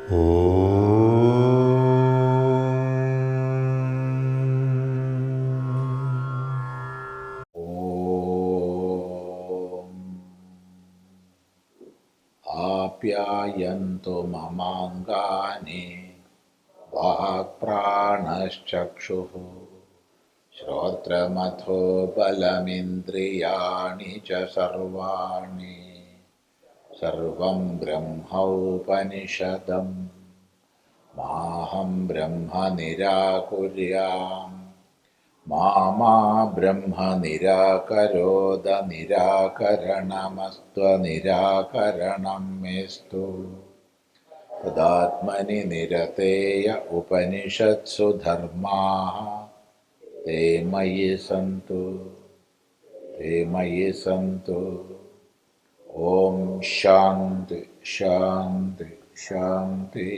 आप्यायन्तु ममाङ्गानि वाक्प्राणश्चक्षुः श्रोत्रमथो बलमिन्द्रियाणि च सर्वाणि सर्वं ब्रह्मोपनिषदम् माहं ब्रह्म निराकुर्याम् मा ब्रह्म निराकरोद निराकरणमस्त्वनिराकरणं मेस्तु तदात्मनि निरतेय उपनिषत्सु धर्माः ते मयि सन्तु ओम शांति शांति शांति.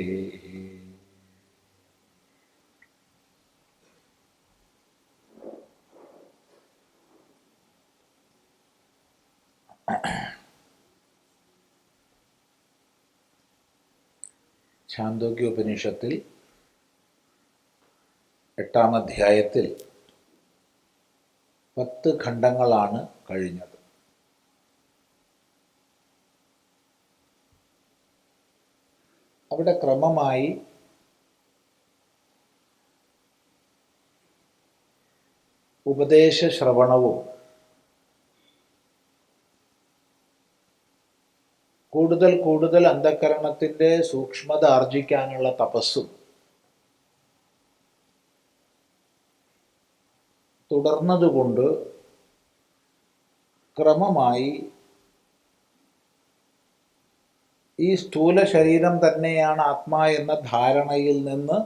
ഛാന്ദോഗ്യോപനിഷത്തിൽ 8-ാം അധ്യായത്തിൽ 10 ഖണ്ഡങ്ങളാണ് കഴിഞ്ഞത്. അവിടെ ക്രമമായി ഉപദേശ ശ്രവണവും കൂടുതൽ അന്ധഃകരണത്തിൻ്റെ സൂക്ഷ്മത ആർജിക്കാനുള്ള തപസ്സും തുടർന്നതുകൊണ്ട് ക്രമമായി ഈ സ്ഥൂല ശരീരം തന്നെയാണ് ആത്മാ എന്ന ധാരണയിൽ നിന്ന്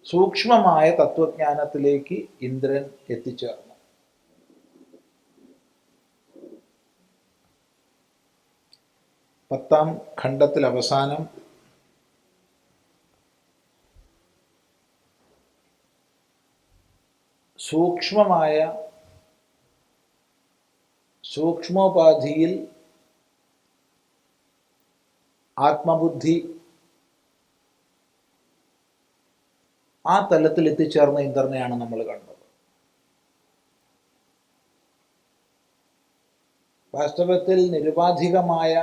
സൂക്ഷ്മമായ തത്വജ്ഞാനത്തിലേക്ക് ഇന്ദ്രൻ എത്തിച്ചേർന്നു. പത്താം ഖണ്ഡത്തിൽ അവസാനം സൂക്ഷ്മോപാധിയിൽ ആത്മബുദ്ധി ആ തലത്തിൽ എത്തിച്ചേർന്ന ഇന്ദ്രനെയാണ് നമ്മൾ കണ്ടത്. വാസ്തവത്തിൽ നിരുപാധികമായ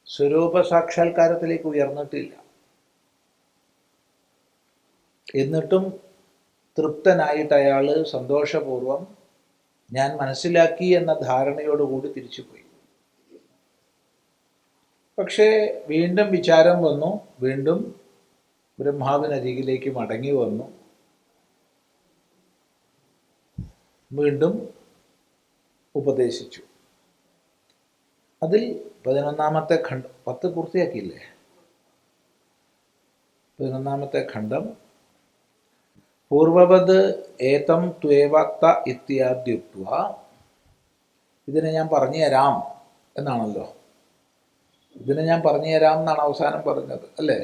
സ്വരൂപ സാക്ഷാത്കാരത്തിലേക്ക് ഉയർന്നിട്ടില്ല. എന്നിട്ടും തൃപ്തനായിട്ട് അയാൾ സന്തോഷപൂർവം ഞാൻ മനസ്സിലാക്കി എന്ന ധാരണയോടുകൂടി തിരിച്ചുപോയി. പക്ഷേ വീണ്ടും വിചാരം വന്നു, വീണ്ടും ബ്രഹ്മാവിനരികിലേക്ക് മടങ്ങി വന്നു, വീണ്ടും ഉപദേശിച്ചു. അതിൽ 11-ാമത്തെ ഖണ്ഡം 10 പൂർത്തിയാക്കിയില്ലേ? 11-ാമത്തെ ഖണ്ഡം പൂർവവത് ഏതം ത്വേവക്ത ഇത്യാദ്യുക്ത്വ, ഇതിനെ ഞാൻ പറഞ്ഞു തരാം എന്നാണല്ലോ, ഇതിനെ ഞാൻ പറഞ്ഞു തരാം എന്നാണ് അവസാനം പറഞ്ഞത് അല്ലേ?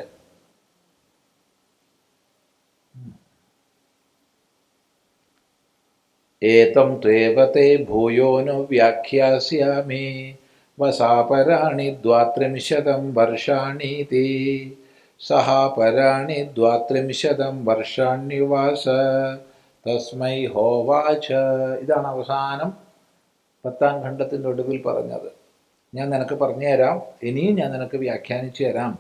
ഏതം ത്വേവത്തെ ഭൂയോനു വ്യാഖ്യാസ്യാമി വസാപരാണി ദ്വാത്രിംശതം വർഷാണീതി സഹ പരാണി ദ്വാത്രിംശതം വർഷാണ്യുവാസ തസ്മൈ ഹോവാച. ഇതാണ് അവസാനം 10-ാം ഖണ്ഡത്തിൻ്റെ ഒടുവിൽ പറഞ്ഞത്. ഞാൻ നിനക്ക് പറഞ്ഞു തരാം, ഇനിയും ഞാൻ നിനക്ക് വ്യാഖ്യാനിച്ചു തരാം.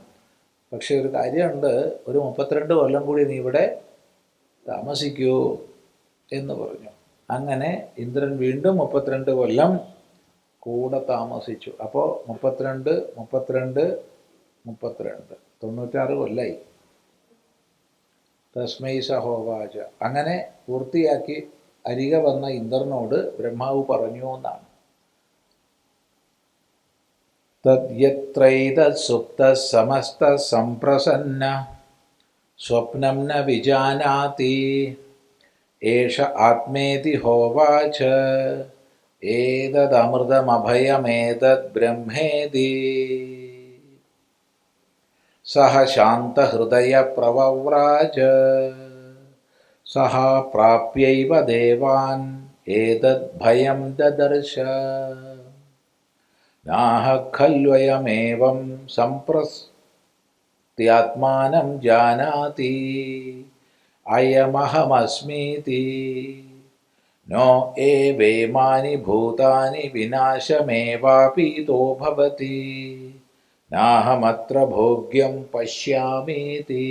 പക്ഷെ ഒരു കാര്യമുണ്ട്, ഒരു 32 കൊല്ലം കൂടി നീ ഇവിടെ താമസിക്കൂ എന്ന് പറഞ്ഞു. അങ്ങനെ ഇന്ദ്രൻ വീണ്ടും 32 കൊല്ലം കൂടെ താമസിച്ചു. അപ്പോൾ 32 96 കൊല്ലായി. തസ്മൈ സഹോവാച. അങ്ങനെ പൂർത്തിയാക്കി അരികെ വന്ന ഇന്ദ്രനോട് ബ്രഹ്മാവ് പറഞ്ഞു എന്നാണ്. തദ്യത്രൈതത് സുപ്തഃ സമസ്തഃ സംപ്രസന്ന സ്വപ്നം ന വിജാനാതി ഏഷ ആത്മേതി ഹോവാച ഏതദമൃതമഭയമേതദ് ബ്രഹ്മേതി സഹ ശാന്തഹൃദയ പ്രവവ്രാജ സഹ പ്രാപ്യൈവ ദേവാൻ ഏതദ് ഭയം ദദർശ നാഹ ഖല്വയമേവം സംപ്രസ്ത്യാത്മാനം ജാനാതി അയമഹമസ്മീതി നോ ഏവേമാനി ഭൂതാനി വിനാശമേവാപീതോ ഭവതി നാഹമത്ര ഭോഗ്യം പശ്യാമീതി.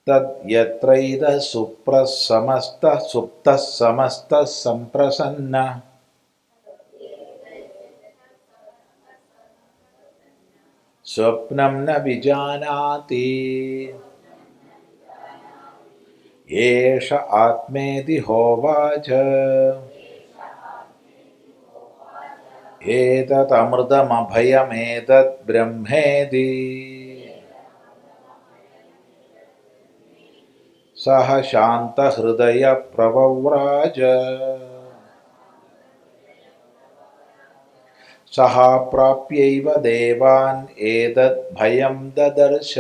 തദ്യത്രൈതഃ സുപ്തഃ സമസ്തഃ സംപ്രസന്നഃ സ്വപ്നം ന വിജാനാതി യേഷ ആത്മേതി ഹോവാച ഏതദമൃതമഭയമേതദ് ബ്രഹ്മേതി സഹ ശാന്തഹൃദയ പ്രവവ്രാജ സഹ പ്രാപ്യൈവ ദേവാൻ ഏതദ് ഭയം ദദർശ.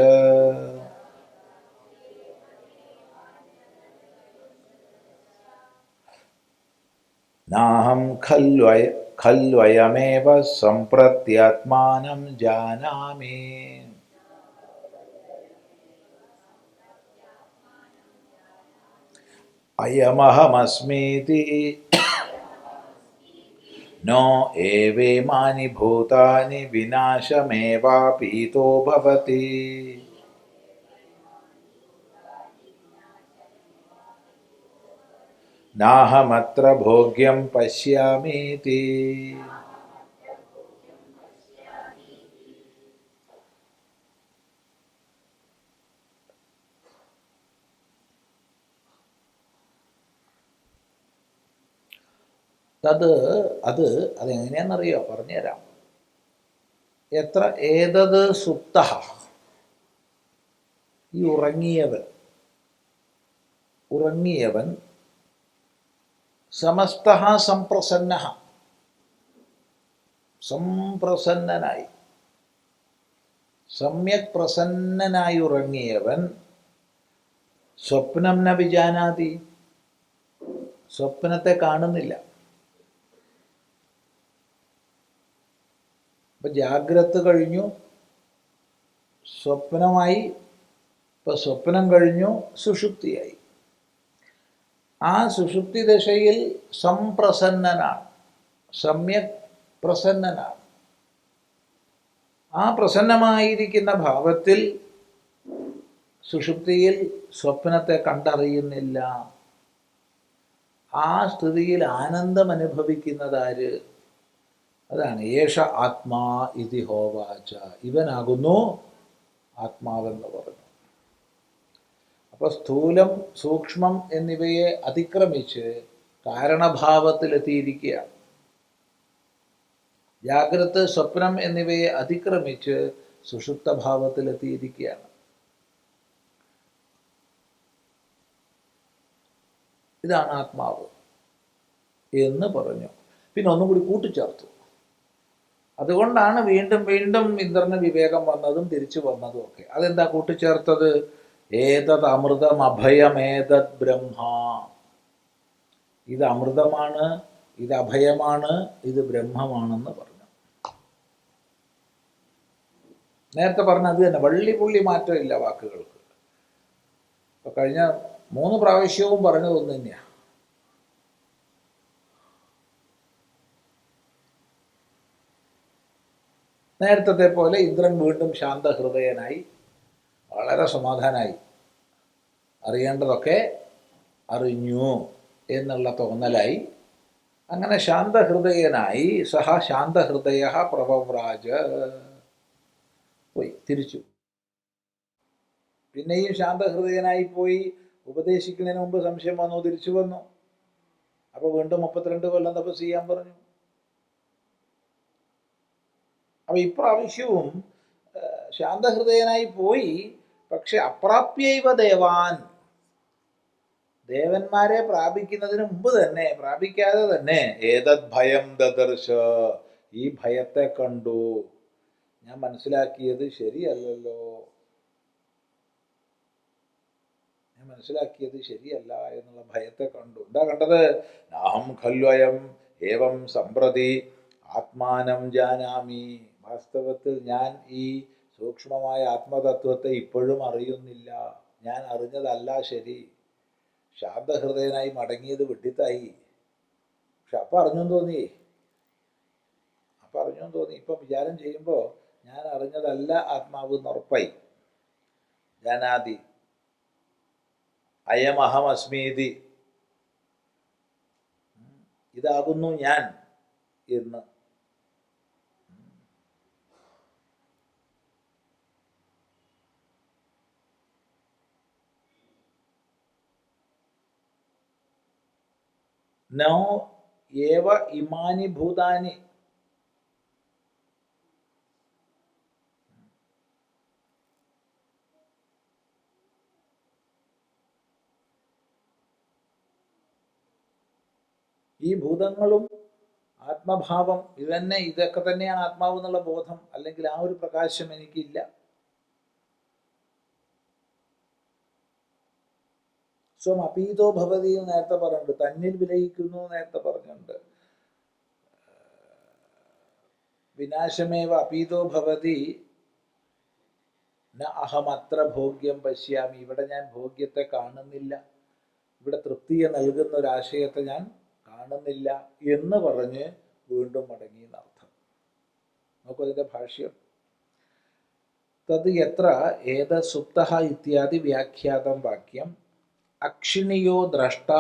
നാഹം ഖല്വയമേവ സംപ്രത്യാത്മാനം ജാനാമി അയമഹമസ്മീതി നോ ഏവേമാനി ഭൂതാനി വിനാശമേവാപീതോ ഭവതി നാഹമത്ര ഭോഗ്യം പശ്യാമീതി. അതെങ്ങനെയാണെന്നറിയോ? പറഞ്ഞുതരാം. എത്ര ഏതത് സുപ്തഃ, ഈ ഉറങ്ങിയവൻ സമസ്തഃ സംപ്രസന്നഃ, സംപ്രസന്നനായി സമ്യക് പ്രസന്നനായി ഉറങ്ങിയവൻ സ്വപ്നം ന വിജാനാതി, സ്വപ്നത്തെ കാണുന്നില്ല. ഇപ്പം ജാഗ്രത കഴിഞ്ഞു, സ്വപ്നമായി. ഇപ്പം സ്വപ്നം കഴിഞ്ഞു, സുഷുപ്തിയായി. ആ സുഷുപ്തി ദശയിൽ സംപ്രസന്നനാണ്, സമ്യക് പ്രസന്നനാണ്. ആ പ്രസന്നമായിരിക്കുന്ന ഭാവത്തിൽ സുഷുപ്തിയിൽ സ്വപ്നത്തെ കണ്ടറിയുന്നില്ല. ആ സ്ഥിതിയിൽ ആനന്ദം അനുഭവിക്കുന്നതാര്? അതാണ് യേഷ ആത്മാ ഇതി ഹോവാച, ഇവനാകുന്നു ആത്മാവെന്ന് പറഞ്ഞു. അപ്പോൾ സ്ഥൂലം സൂക്ഷ്മം എന്നിവയെ അതിക്രമിച്ച് കാരണഭാവത്തിലെത്തിയിരിക്കുകയാണ്. ജാഗ്രത സ്വപ്നം എന്നിവയെ അതിക്രമിച്ച് സുഷുപ്തഭാവത്തിലെത്തിയിരിക്കുകയാണ്. ഇതാണ് ആത്മാവ് എന്ന് പറഞ്ഞു. പിന്നെ ഒന്നും കൂടി കൂട്ടിച്ചേർത്തു. അതുകൊണ്ടാണ് വീണ്ടും വീണ്ടും ഇന്ദ്രന് വിവേകം വന്നതും തിരിച്ചു വന്നതും ഒക്കെ. അതെന്താ കൂട്ടിച്ചേർത്തത്? ഏതത് അമൃതം അഭയമേതത് ബ്രഹ്മ, ഇത് അമൃതമാണ്, ഇത് അഭയമാണ്, ഇത് ബ്രഹ്മമാണെന്ന് പറഞ്ഞു. നേരത്തെ പറഞ്ഞ അത് തന്നെ, വള്ളി പുള്ളി മാറ്റമില്ല വാക്കുകൾക്ക്. ഇപ്പൊ കഴിഞ്ഞ 3 പ്രാവശ്യവും പറഞ്ഞത് ഒന്ന് തന്നെയാണ്. നേരത്തെ പോലെ ഇന്ദ്രൻ വീണ്ടും ശാന്തഹൃദയനായി, വളരെ സമാധാനായി, അറിയേണ്ടതൊക്കെ അറിഞ്ഞു എന്നുള്ള തോന്നലായി. അങ്ങനെ ശാന്തഹൃദയനായി സഹ ശാന്തഹൃദയ പ്രവവ്രാജ, പോയി തിരിച്ചു. പിന്നെയും ശാന്തഹൃദയനായി പോയി. ഉപദേശിക്കുന്നതിന് മുമ്പ് സംശയം വന്നു, തിരിച്ചു വന്നു. അപ്പോൾ വീണ്ടും 32 കൊല്ലം തപസ് ചെയ്യാൻ പറഞ്ഞു. അപ്പോൾ ഇപ്രാവശ്യവും ശാന്തഹൃദയനായി പോയി. പക്ഷെ അപ്രാപ്യൈവ ദേവാൻ, ദേവന്മാരെ പ്രാപിക്കുന്നതിന് മുമ്പ് തന്നെ, പ്രാപിക്കാതെ തന്നെ, ഏതദ് ഭയം ദദർശ, ഈ ഭയത്തെ കണ്ടു. ഞാൻ മനസ്സിലാക്കിയത് ശരിയല്ലല്ലോ, മനസ്സിലാക്കിയത് ശരിയല്ല എന്നുള്ള ഭയത്തെ കണ്ടു. എന്താ കണ്ടത്? നാഹം ഖല്വയം ഏവം സമ്പ്രതി ആത്മാനം ജാനാമി. വാസ്തവത്തിൽ ഞാൻ ഈ സൂക്ഷ്മമായ ആത്മതത്വത്തെ ഇപ്പോഴും അറിയുന്നില്ല. ഞാൻ അറിഞ്ഞതല്ല ശരി. ശാന്തഹൃദയനായി മടങ്ങിയത് വിട്ടിത്തായി. പക്ഷെ അപ്പം അറിഞ്ഞെന്ന് തോന്നി. ഇപ്പം വിചാരം ചെയ്യുമ്പോൾ ഞാൻ അറിഞ്ഞതല്ല ആത്മാവ് എന്ന് ഉറപ്പായി. ജാനാതി അയമഹമസ്മീതി, ഇതാകുന്നു ഞാൻ എന്ന്. നോ ഏവ ഇമാനി ഭൂതാനി. ഈ ഭൂതങ്ങളും ആത്മഭാവം ഇതൊക്കെ തന്നെയാണ് ആത്മാവ് എന്നുള്ള ബോധം, അല്ലെങ്കിൽ ആ ഒരു പ്രകാശം എനിക്കില്ല. സ്വം അപീതോ ഭവതി എന്ന് നേരത്തെ പറഞ്ഞിട്ടുണ്ട്. തന്നിൽ വിലയിക്കുന്നു നേരത്തെ പറഞ്ഞിട്ടുണ്ട്. വിനാശമേവ അപീതോ ഭവതി ന അഹമത്ര ഭോഗ്യം പശ്യാമി. ഇവിടെ ഞാൻ ഭോഗ്യത്തെ കാണുന്നില്ല, ഇവിടെ തൃപ്തിയെ നൽകുന്ന ഒരാശയത്തെ ഞാൻ കാണുന്നില്ല എന്ന് പറഞ്ഞ് വീണ്ടും മടങ്ങി എന്നർത്ഥം. നോക്കൂ അതിൻ്റെ ഭാഷ്യം. തത് യത്ര ഏത സുപ്തഃ ഇത്യാദി വ്യാഖ്യാതം വാക്യം അക്ഷിണിയോ ദ്രഷ്ട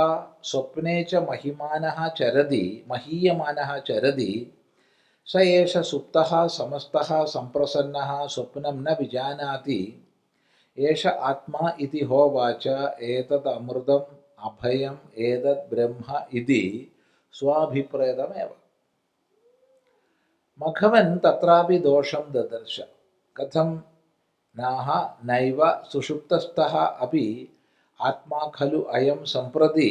സ്വപ്നേ ച മഹീയമാനഃ ചരതി സ ഏഷ സുപ്തഃ സമസ്തഃ സംപ്രസന്നഃ സ്വപ്നം ന വിജാനാതി ഏഷ ആത്മാ ഇതി ഹോവാച ഏതദ് അമൃതം അഭയം ഏതദ് ബ്രഹ്മ ഇതി സ്വാഭിപ്രേതമേവ. മഘവൻ തത്രാപി ദോഷം ദദർശ. കഥം നാഹ നൈവ സുഷുപ്തസ്ഥഃ അപി ആത്മാ ഖലു അയം സംപ്രതി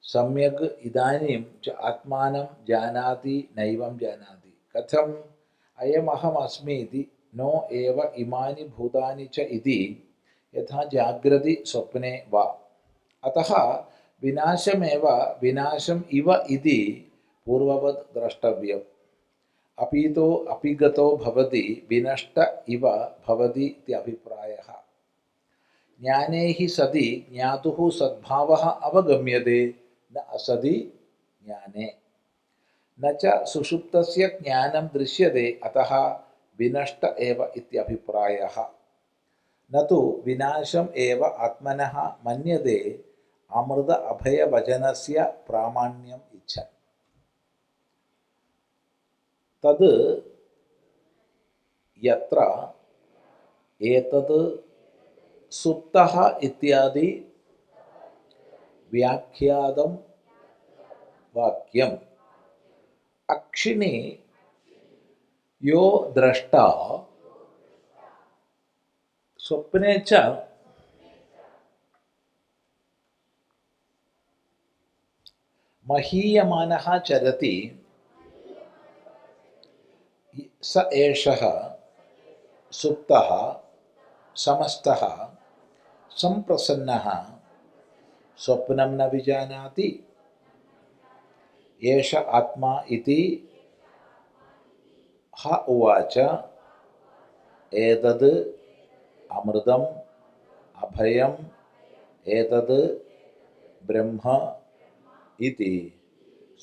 സമ്യക് ഇദാനീം ച ആത്മാനം ജാനാതി നൈവം ജാനാതി. കഥം അയമഹം അസ്മീതി നോ ഏവ ഇമാനി ഭൂതാനി ച ഇതി യഥാ ജാഗ്രതി സ്വപ്നെ വാ. അതഃ വിനാശമേവ വിനാശം ഇവ ഇതി പൂർവവത് ദ്രഷ്ടവ്യം. അപീതോ അപിഗതോ ഭവതി വിനഷ്ട ഇവ ഭവതി ഇത്യഭിപ്രായഃ. ജ്ഞാനേ ഹി സതി ജ്ഞാതുഃ സദ്ഭാവഃ അവഗമ്യത്തെ ന അസതി ജ്ഞാനേ. ന ച സുഷുപ്തസ്യ ജ്ഞാനം ദൃശ്യത്തെ അതഃ വിനഷ്ട ഏവ ഇത്യഭിപ്രായഃ. ന തു വിനാശം ഏവ ആത്മനഃ മന്യത്തെ അമൃത അഭയവചനസ്യ പ്രാമാണ്യം ഇച്ഛൻ. തത് യത്ര ഏതത് സുപ്തഃ ഇത്യാദി വ്യാഖ്യാതം വാക്യം അക്ഷിണി യോ ദ്രഷ്ട സ്വപ്നെ ച മഹീയമാനഃ ചരതി സ ഏഷഃ സുപ്തഃ സമസ്തഃ സംപ്രസന്നഃ സ്വപ്നം ന വിജാനാതി ഏഷ ആത്മാ ഇതി ഹ ഉവാച ഏതത് അമൃതം അഭയം ഏതത് ബ്രഹ്മ ഇതി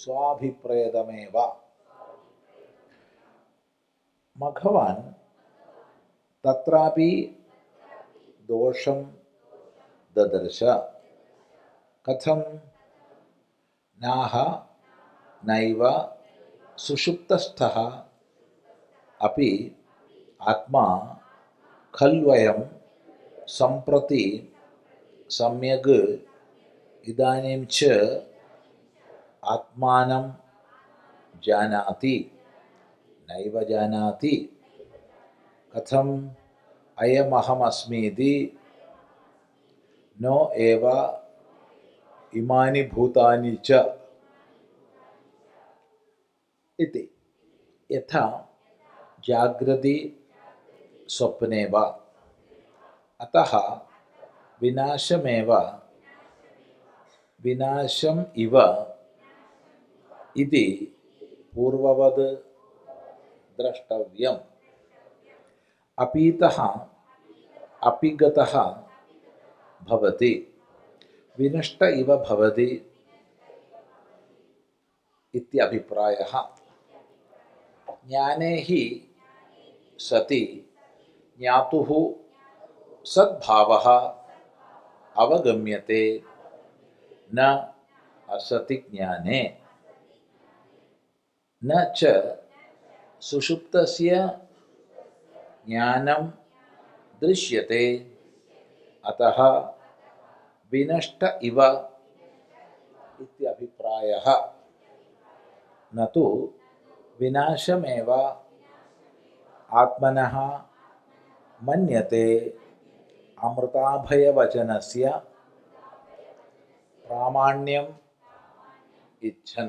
സ്വാഭിപ്രേതമേവ. മഘവാൻ തത്രാപി ദോഷം ദദർശ. കഥം നാഹ നൈവ സുഷുപ്തസ്ഥഃ അപി ആത്മാ ഖൽവയം സംപ്രതി സമ്യക് ഇദാനീം ച ആത്മാനം ജാനാതി നൈവ ജാനാതി. കഥം അയമഹമസ്മീതി നോ ഏവ ഇമാനി ഭൂതാനി ച ഇതി യഥാ ജാഗ്രതി സ്വപ്നെ വാ. അതഃ വിനാശമേവ വിനാശം ഇവ ഇതി പൂർവവത് ദ്രഷ്ടവ്യം. അപീതഃ അപിഗതഃ ഭവതി വിനഷ്ട ഇവ ഭവതി ഇത്യഭിപ്രായഃ. ജ്ഞാനേ ഹി സതി ജ്ഞാതുഃ സദ്ഭാവഃ അവഗമ്യത്തെ ന അസതി ജ്ഞാനേ. ന ച സുഷുപ്തസ്യ ജ്ഞാനം ദൃശ്യത്തെ അതഃ വിനഷ്ട ഇവ ഇത്യഭിപ്രായഃ. ന തു വിനാശമേവ ആത്മനഃ മന്യത്തെ അമൃതാഭയവചനസ്യ പ്രാമാണ്യം ഇച്ഛൻ.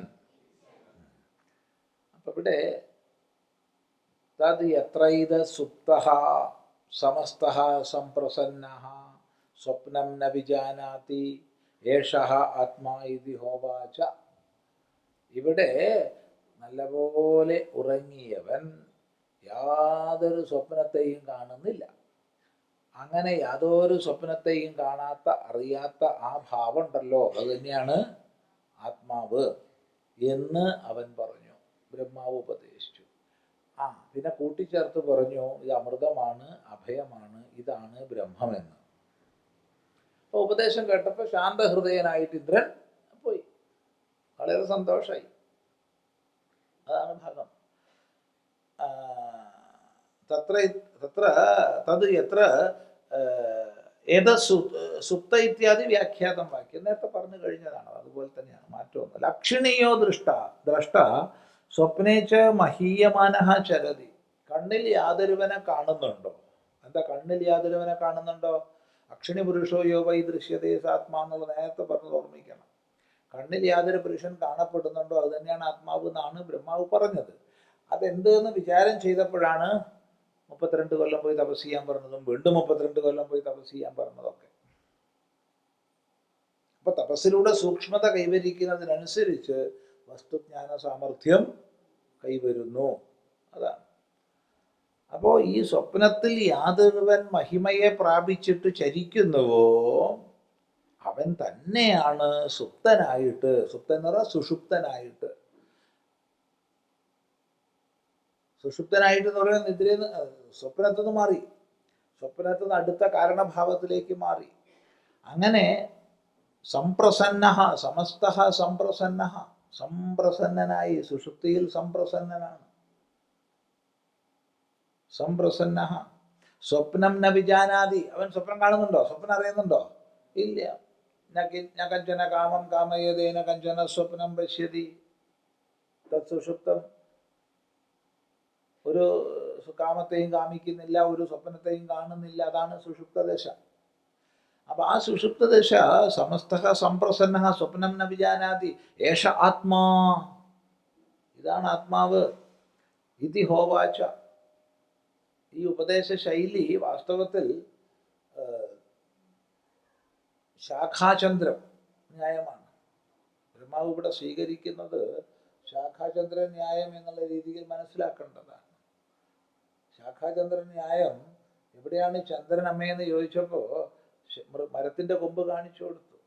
അപ്പം ഇവിടെ തത് യത്രൈത സുപ്തഃ സമസ്തഃ സംപ്രസന്നഃ സ്വപ്നം ന വിജാനാതി ഏഷഃ ആത്മാ ഇതി ഹോവാച. ഇവിടെ നല്ലപോലെ ഉറങ്ങിയവൻ യാതൊരു സ്വപ്നത്തെയും കാണുന്നില്ല. അങ്ങനെ യാതൊരു സ്വപ്നത്തെയും കാണാത്ത അറിയാത്ത ആ ഭാവം ഉണ്ടല്ലോ, അത് തന്നെയാണ് ആത്മാവ് എന്ന് അവൻ പറഞ്ഞു. ബ്രഹ്മാവ് ഉപദേശിച്ചു. പിന്നെ കൂട്ടിച്ചേർത്ത് പറഞ്ഞു, ഇത് അമൃതമാണ്, അഭയമാണ്, ഇതാണ് ബ്രഹ്മമെന്ന്. അപ്പോൾ ഉപദേശം കേട്ടപ്പോൾ ശാന്തഹൃദയനായിട്ട് ഇന്ദ്രൻ പോയി. വളരെ സന്തോഷമായി. അതാണ് ഭാഗം. തത്ര തത് യത്ര സുപ്ത ഇത്യാദി വ്യാഖ്യാതം വാക്യം നേരത്തെ പറഞ്ഞു കഴിഞ്ഞതാണ്. അതുപോലെ തന്നെയാണ്, മാറ്റമൊന്നുമില്ല. അക്ഷിണീയോ ദ്രഷ്ട സ്വപ്നേച്ച മഹീയമാനഃ ചരതി. കണ്ണിൽ യാതൊരുവനെ കാണുന്നുണ്ടോ? എന്താ കണ്ണിൽ യാതൊരുവനെ കാണുന്നുണ്ടോ? അക്ഷിണി പുരുഷോ യോ വൈ ദൃശ്യതേ സാത്മാ എന്നുള്ള നേരത്തെ പറഞ്ഞത് ഓർമ്മിക്കണം. കണ്ണിൽ യാതൊരു പുരുഷൻ കാണപ്പെടുന്നുണ്ടോ അത് തന്നെയാണ് ആത്മാവ് എന്നാണ് ബ്രഹ്മാവ് പറഞ്ഞത്. അതെന്ത് എന്ന് വിചാരം ചെയ്തപ്പോഴാണ് 32 കൊല്ലം പോയി തപസ് ചെയ്യാൻ പറഞ്ഞതും വീണ്ടും 32 കൊല്ലം പോയി തപസ് ചെയ്യാൻ പറഞ്ഞതൊക്കെ. അപ്പൊ തപസ്സിലൂടെ സൂക്ഷ്മത കൈവരിക്കുന്നതിനനുസരിച്ച് വസ്തുജ്ഞാന സാമർഥ്യം കൈവരുന്നു. അതാണ്. അപ്പോൾ ഈ സ്വപ്നത്തിൽ യാതൊരുവൻ മഹിമയെ പ്രാപിച്ചിട്ട് ചരിക്കുന്നുവോ അവൻ തന്നെയാണ് സുപ്തനായിട്ട്, സുപ്തൻ എന്ന് പറഞ്ഞാൽ സുഷുപ്തനായിട്ട്. സുഷുപ്തനായിട്ട് എന്ന് പറയുന്നത് നിദ്രയിൽ സ്വപ്നത്തിൽ നിന്ന് മാറി, സ്വപ്നത്തിൽ നിന്ന് അടുത്ത കാരണഭാവത്തിലേക്ക് മാറി. അങ്ങനെ സംപ്രസന്ന സമസ്ത സംപ്രസന്നനായി, സുഷുപ്തിയിൽ സംപ്രസന്നനാണ്. സംപ്രസന്ന സ്വപ്നം ന വിജാനാതി. അവൻ സ്വപ്നം കാണുന്നുണ്ടോ? സ്വപ്നം അറിയുന്നുണ്ടോ? ഇല്ല. ന കഞ്ചന കാമം കാമയേതേന കഞ്ചന സ്വപ്നം പശ്യതി തത് സുഷുപ്തം. ഒരു കാമത്തെയും കാമിക്കുന്നില്ല, ഒരു സ്വപ്നത്തെയും കാണുന്നില്ല. അതാണ് സുഷുപ്തദശ. അപ്പൊ ആ സുഷുപ്തദശ സമസ്ത സംപ്രസന്ന സ്വപ്നം ന വിജാനാതി ഏഷ ആത്മാ, ഇതാണ് ആത്മാവ്. ഇതി ഹോവാച. ഈ ഉപദേശ ശൈലി വാസ്തവത്തിൽ ശാഖാചന്ദ്രം ന്യായമാണ്. ബ്രഹ്മാവ് ഇവിടെ സ്വീകരിക്കുന്നത് ശാഖാചന്ദ്ര ന്യായം എന്നുള്ള രീതിയിൽ മനസ്സിലാക്കേണ്ടതാണ്. ശാഖാചന്ദ്ര ന്യായം എവിടെയാണ് ചന്ദ്രൻ അമ്മയെന്ന് ചോദിച്ചപ്പോൾ മരത്തിന്റെ കൊമ്പ് കാണിച്ചു കൊടുത്തു.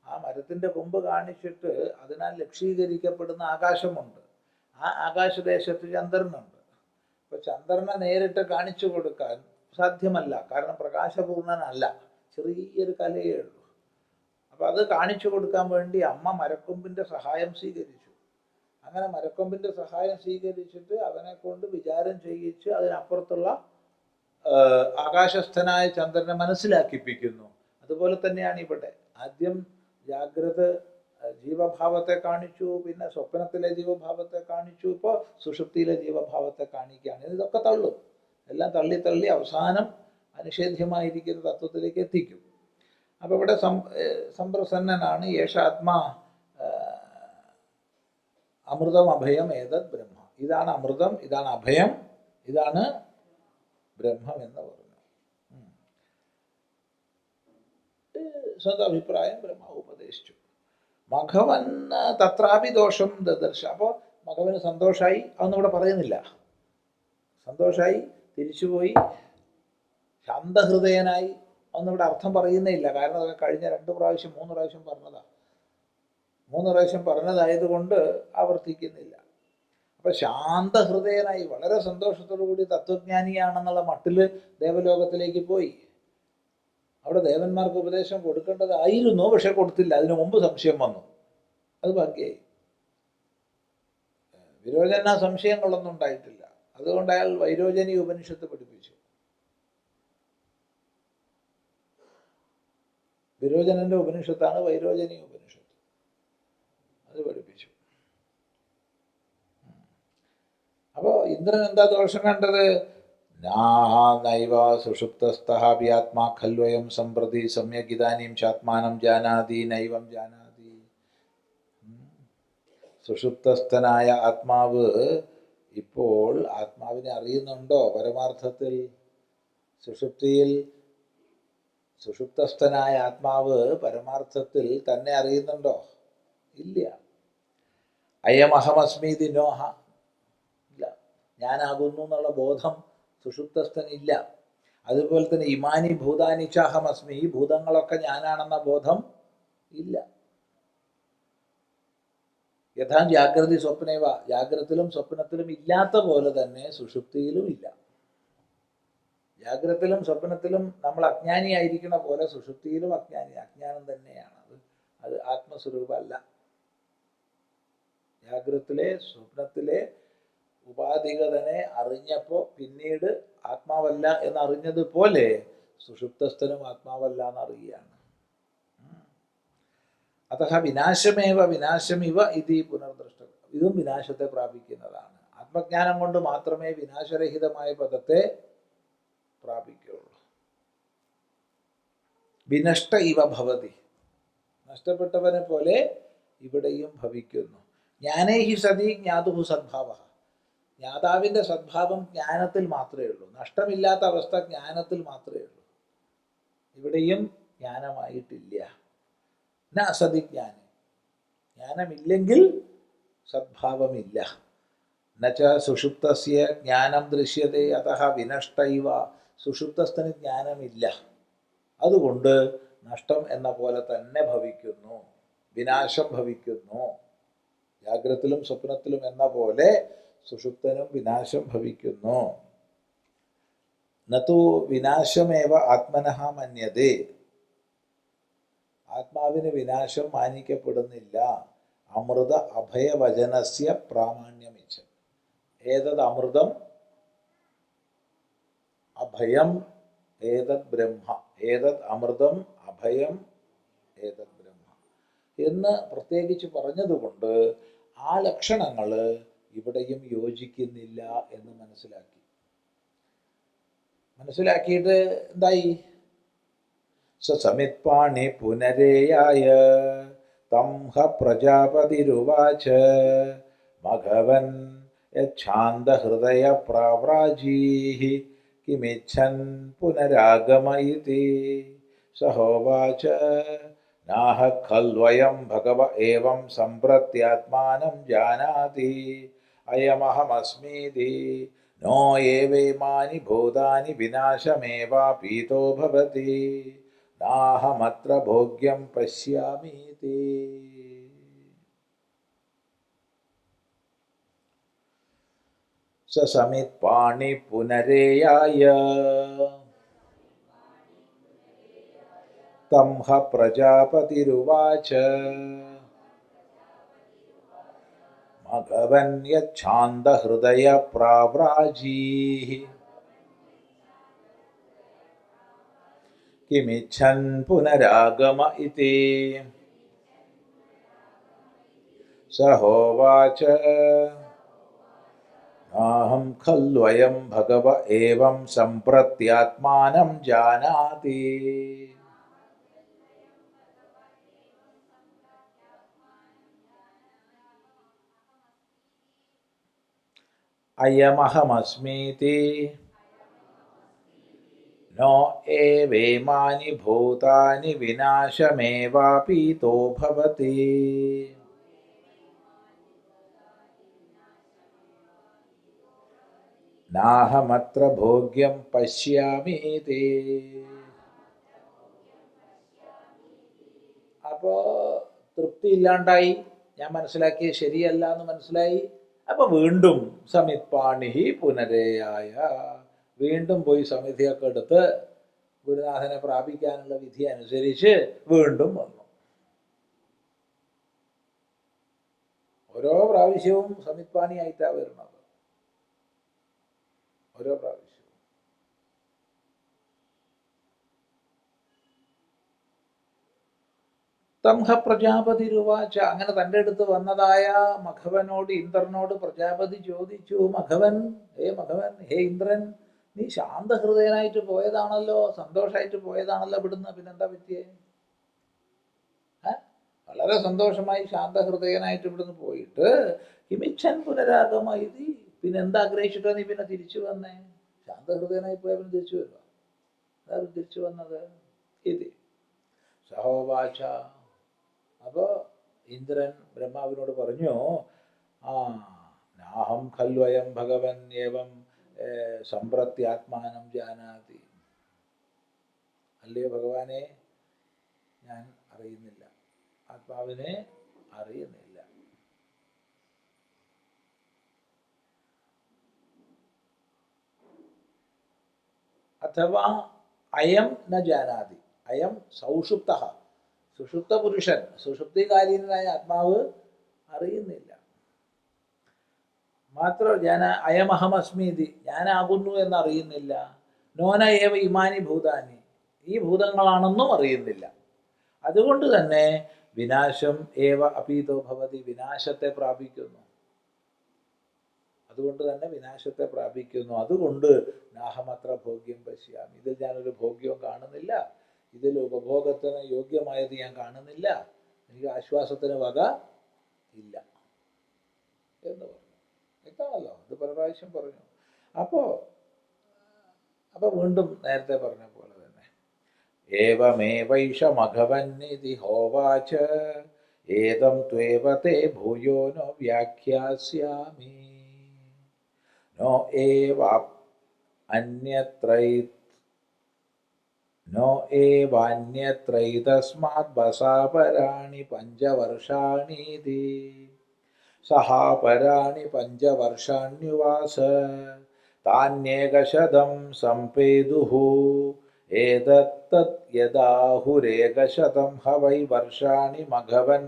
ആ മരത്തിന്റെ കൊമ്പ് കാണിച്ചിട്ട് അതിനാൽ ലക്ഷീകരിക്കപ്പെടുന്ന ആകാശമുണ്ട്. ആ ആകാശദേശത്ത് ചന്ദ്രനുണ്ട്. അപ്പൊ ചന്ദ്രനെ നേരിട്ട് കാണിച്ചു കൊടുക്കാൻ സാധ്യമല്ല, കാരണം പ്രകാശപൂർണനല്ല, ചെറിയൊരു കലയേ ഉള്ളൂ. അപ്പൊ അത് കാണിച്ചു കൊടുക്കാൻ വേണ്ടി അമ്മ മരക്കൊമ്പിന്റെ സഹായം സ്വീകരിച്ചു. അങ്ങനെ മരക്കൊമ്പിന്റെ സഹായം സ്വീകരിച്ചിട്ട് അവനെ കൊണ്ട് വിചാരം ചെയ്യിച്ച് അതിനപ്പുറത്തുള്ള ആകാശസ്ഥനായ ചന്ദ്രനെ മനസ്സിലാക്കിപ്പിക്കുന്നു. അതുപോലെ തന്നെയാണ് ഇവിടെ. ആദ്യം ജാഗ്രത ജീവഭാവത്തെ കാണിച്ചു, പിന്നെ സ്വപ്നത്തിലെ ജീവഭാവത്തെ കാണിച്ചു, ഇപ്പോൾ സുഷുപ്തിയിലെ ജീവഭാവത്തെ കാണിക്കുകയാണ്. ഇതൊക്കെ തള്ളും, എല്ലാം തള്ളി തള്ളി അവസാനം അനിഷേധ്യമായിരിക്കുന്ന തത്വത്തിലേക്ക് എത്തിക്കും. അപ്പൊ ഇവിടെ സംപ്രസന്നനാണ്. യേശാത്മാ അമൃതം അഭയം ഏതത് ബ്രഹ്മ. ഇതാണ് അമൃതം, ഇതാണ് അഭയം, ഇതാണ് ബ്രഹ്മം എന്ന് പറഞ്ഞു. സ്വന്തം അഭിപ്രായം ബ്രഹ്മാവ് ഉപദേശിച്ചു. മഘവൻ തത്രാപി ദോഷം ദദർശ. അപ്പോൾ മഘവന് സന്തോഷമായി, അതൊന്നും ഇവിടെ പറയുന്നില്ല. സന്തോഷമായി, തിരിച്ചുപോയി, ശാന്തഹൃദയനായി. ഒന്നും ഇവിടെ അർത്ഥം പറയുന്നേ ഇല്ല. കാരണം അതൊക്കെ കഴിഞ്ഞ 2 പ്രാവശ്യം 3 പ്രാവശ്യം പറഞ്ഞതാണ്. 3 പ്രാവശ്യം പറഞ്ഞതായതുകൊണ്ട് ആവർത്തിക്കുന്നില്ല. അപ്പൊ ശാന്തഹൃദയനായി വളരെ സന്തോഷത്തോടു കൂടി തത്വജ്ഞാനിയാണെന്നുള്ള മട്ടിൽ ദേവലോകത്തിലേക്ക് പോയി. അവിടെ ദേവന്മാർക്ക് ഉപദേശം കൊടുക്കേണ്ടതായിരുന്നു, പക്ഷെ കൊടുത്തില്ല. അതിനു മുമ്പ് സംശയം വന്നു, അത് ബാക്കിയായി. വിരോചന സംശയങ്ങളൊന്നും ഉണ്ടായിട്ടില്ല. അതുകൊണ്ട് അയാൾ വൈരോചനി ഉപനിഷത്ത് പഠിപ്പിച്ചു. വിരോചനന്റെ ഉപനിഷത്താണ് വൈരോചനി ഉപനിഷത്ത്. അത് പഠിപ്പിച്ചു. അപ്പോ ഇന്ദ്രൻ എന്താ ദോഷം കണ്ടത്? നൈവ സുഷുപ്തസ്ഥ ആത്മാ ഖൽവയം സമ്പ്രതി സമ്യക് ഇദാനീം ചാത്മാനം ജാനാതി നൈവം ജാനാതി. സുഷുപ്തസ്ഥനായ ആത്മാവ് ഇപ്പോൾ ആത്മാവിനെ അറിയുന്നുണ്ടോ? പരമാർത്ഥത്തിൽ സുഷുപ്തിയിൽ സുഷുപ്തസ്ഥനായ ആത്മാവ് പരമാർത്ഥത്തിൽ തന്നെ അറിയുന്നുണ്ടോ? ഇല്ല. അയമഹമസ്മീതി നോഹ, ഇല്ല. ഞാനാകുന്നു എന്നുള്ള ബോധം സുഷുപ്തസ്ഥനില്ല. അതുപോലെ തന്നെ ഇമാനി ഭൂതാനി ചാഹമസ്മി, ഈ ഭൂതങ്ങളൊക്കെ ഞാനാണെന്ന ബോധം ഇല്ല. യഥാ ജാഗ്രതി സ്വപ്നേവ, ജാഗ്രത്തിലും സ്വപ്നത്തിലും ഇല്ലാത്ത പോലെ തന്നെ സുഷുപ്തിയിലും ഇല്ല. ജാഗ്രത്തിലും സ്വപ്നത്തിലും നമ്മൾ അജ്ഞാനിയായിരിക്കണ പോലെ സുഷുപ്തിയിലും അജ്ഞാനം തന്നെയാണ്. അത് ആത്മസ്വരൂപമല്ല. ജാഗ്രത്തിലെ സ്വപ്നത്തിലെ ഉപാധികതനെ അറിഞ്ഞപ്പോൾ പിന്നീട് ആത്മാവല്ല എന്നറിഞ്ഞതുപോലെ സുഷുപ്തസ്ഥനും ആത്മാവല്ല എന്നറിയുകയാണ്. അതഹ വിനാശമേവ വിനാശമിവ ഇതി പുനർദൃഷ്ട. ഇതും വിനാശത്തെ പ്രാപിക്കുന്നതാണ്. ആത്മജ്ഞാനം കൊണ്ട് മാത്രമേ വിനാശരഹിതമായ പദത്തെ പ്രാപിക്കുള്ളൂ. വിനഷ്ട ഇവ ഭവതി, നഷ്ടപ്പെട്ടവനെ പോലെ ഇവിടെയും ഭവിക്കുന്നു. ജ്ഞാനേ ഹി സതി ജ്ഞാതുഹു സദ്ഭാവ, ജ്ഞാതാവിൻ്റെ സദ്ഭാവം ജ്ഞാനത്തിൽ മാത്രമേ ഉള്ളൂ. നഷ്ടമില്ലാത്ത അവസ്ഥ ജ്ഞാനത്തിൽ മാത്രമേ ഉള്ളൂ. ഇവിടെയും ജ്ഞാനമായിട്ടില്ല. ന അസതി ജ്ഞാനം, ജ്ഞാനമില്ലെങ്കിൽ സദ്ഭാവമില്ല. നച്ച സുഷുപ്തസ്യ ജ്ഞാനം ദൃശ്യതേ അതഃ വിനഷ്ട ഇവ, സുഷുപ്തസ്ഥന് ജ്ഞാനമില്ല, അതുകൊണ്ട് നഷ്ടം എന്ന പോലെ തന്നെ ഭവിക്കുന്നു, വിനാശം ഭവിക്കുന്നു. ജാഗ്രത്തിലും സ്വപ്നത്തിലും എന്ന പോലെ സുഷുപ്തനും വിനാശം ഭവിക്കുന്നു. നതു വിനാശമേവ ആത്മനഃ മന്യതേ, ആത്മാവിന് വിനാശം മാനിക്കപ്പെടുന്നില്ല. അമൃത അഭയവചനസ്യ പ്രാമാണ്യമിച്ഛ. ഏതത് അമൃതം അഭയം ഏതത് ബ്രഹ്മ, ഏതത് അമൃതം അഭയം ഏതത് ബ്രഹ്മ എന്ന് പ്രത്യേകിച്ച് പറഞ്ഞതുകൊണ്ട് ആ ലക്ഷണങ്ങൾ ഇവിടെയും യോജിക്കുന്നില്ല എന്ന് മനസ്സിലാക്കിയിട്ട് എന്തായി? സമിത്പാണി പുനരേയായ തം ഹ പ്രജാപതിരുവാച മഘവൻ യച്ഛാന്തഹൃദയ പ്രാവ്രാജീഹി കിമിച്ഛൻ പുനരാഗമ ഇതി സഹോവാച നാഹ ഖൽവയം ഭഗവ ഏവം സംപ്രത്യാത്മാനം ജാനാതി അയമഹമസ്മീതി നോ ഏവൈമാനി ഭൂതാനി വിനാശമേവാപീതോ ഭവതി നാഹമത്ര ഭോഗ്യം പശ്യാമീതി. സമിത്പാണി പുനരേയായ തം ഹ പ്രജാപതിരുവാച മഘവൻ യച്ഛാന്തഹൃദയ പ്രാവ്രാജീഹി കിമിച്ഛൻ പുനരാഗമ ഇതി സഹോവാച നാഹം ഖൽവയം ഭഗവ ഏവം സംപ്രത്യാത്മാനം ജാനാതി അയമഹമസ്മീതി നോ ഏവേമാനി ഭൂതാനി വിനാശമേവാപീതോ ഭവതി. നാഹമത്ര ഭോഗ്യം പശ്യാമീതി. അപ്പോ തൃപ്തി ഇല്ലാണ്ടായി, ഞാൻ മനസ്സിലാക്കിയത് ശരിയല്ല എന്ന് മനസ്സിലായി. അപ്പൊ വീണ്ടും സമിത്പാണി പുനരേയായ, വീണ്ടും പോയി സമിതിയൊക്കെ എടുത്ത് ഗുരുനാഥനെ പ്രാപിക്കാനുള്ള വിധി അനുസരിച്ച് വീണ്ടും വന്നു. ഓരോ പ്രാവശ്യവും സമിത്പാണിയായിട്ടാണ് വരുന്നത്, ഓരോ പ്രാവശ്യവും. തംഹ പ്രജാപതി രുവാച, അങ്ങനെ തൻ്റെ അടുത്ത് വന്നതായ മഘവനോട്, ഇന്ദ്രനോട് പ്രജാപതി ചോദിച്ചു, മഘവൻ, ഹേ ഇന്ദ്രൻ, നീ ശാന്തഹൃദയനായിട്ട് പോയതാണല്ലോ, സന്തോഷമായിട്ട് പോയതാണല്ലോ ഇവിടുന്ന്, പിന്നെന്താ പറ്റിയേ? വളരെ സന്തോഷമായി ശാന്തഹൃദയനായിട്ട് ഇവിടുന്ന് പോയിട്ട് ഹിമിച്ഛൻ പുനരാഗമ ഇത്, പിന്നെ എന്താ ആഗ്രഹിച്ചിട്ടാ നീ പിന്നെ തിരിച്ചു വന്നേ? ശാന്തഹൃദയനായി പോയ പിന്നെ തിരിച്ചു വരുക, അതാ തിരിച്ചു വന്നത് ഇത്. സഹോവാച, അപ്പോ ഇന്ദ്രൻ ബ്രഹ്മാവിനോട് പറഞ്ഞു, നാഹം ഖൽവയം ഭഗവൻ ഏവം സമ്പ്രത്യാത്മാനം ജാനാതി. അല്ലയോ ഭഗവാനെ, ഞാൻ അറിയുന്നില്ല, ആത്മാവിനെ അറിയുന്നില്ല. അഥവാ അയം ന ജാനാതി, അയം സൗഷുപ്ത, സുഷുപ്ത പുരുഷൻ, സുഷുപ്തികാലീനായ ആത്മാവ് അറിയുന്നില്ല. മാത്രം ഞാൻ അയമഹമസ്മീതി, ഞാനാകുന്നു എന്നറിയുന്നില്ല. നോന ഏവ ഇമാനി ഭൂതാനി, ഈ ഭൂതങ്ങളാണെന്നും അറിയുന്നില്ല. അതുകൊണ്ട് തന്നെ വിനാശം ഏവ അപീതോ ഭവതി, വിനാശത്തെ പ്രാപിക്കുന്നു. അതുകൊണ്ട് തന്നെ വിനാശത്തെ പ്രാപിക്കുന്നു. അതുകൊണ്ട് നാഹമത്ര ഭോഗ്യം പശ്യാമി, ഇതിൽ ഞാനൊരു ഭോഗ്യവും കാണുന്നില്ല, ഇതിൽ ഉപഭോഗത്തിന് യോഗ്യമായത് ഞാൻ കാണുന്നില്ല, എനിക്ക് ആശ്വാസത്തിന് വക ഇല്ല എന്ന് പറഞ്ഞു. വ്യക്തമാണല്ലോ, ഇത് പല പ്രാവശ്യം പറഞ്ഞു. അപ്പോ വീണ്ടും നേരത്തെ പറഞ്ഞ പോലെ തന്നെ ഏവമേവൈഷ മഘവന്നിതി ഹോവാച ഏതം ത്വേവ തേ ഭൂയോ നോ വ്യാഖ്യാസ്യാമി. നോ ഏവാന്യത്രൈതസ്മാത് ബസാപരാണി പഞ്ചവർഷാണീതി. സഹാപരാണി പഞ്ചവർഷാണ്യുവാസ താന്യേകശതം സംപേദുഃ. ഏതത്തത് യദാഹുരേകശതം ഹ വൈ വർഷാണി മഘവൻ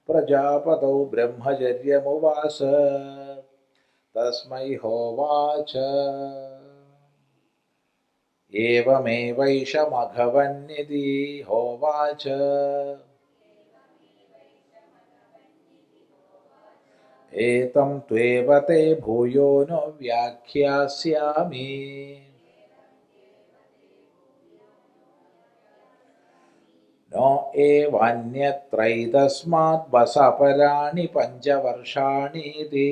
പ്രജാപതൗ ബ്രഹ്മചര്യമുവാസ. തസ്മൈ ഹോവാച ഏവമേവൈഷ മഘവന്നിതി ഹോവാച ഏതം ത്വേവ തേ ഭൂയോ നോ വ്യാഖ്യാസ്യാമി. നോ ഏവാന്യത്രൈതസ്മാത് ബസപരാണി പഞ്ചവർഷാണീതി.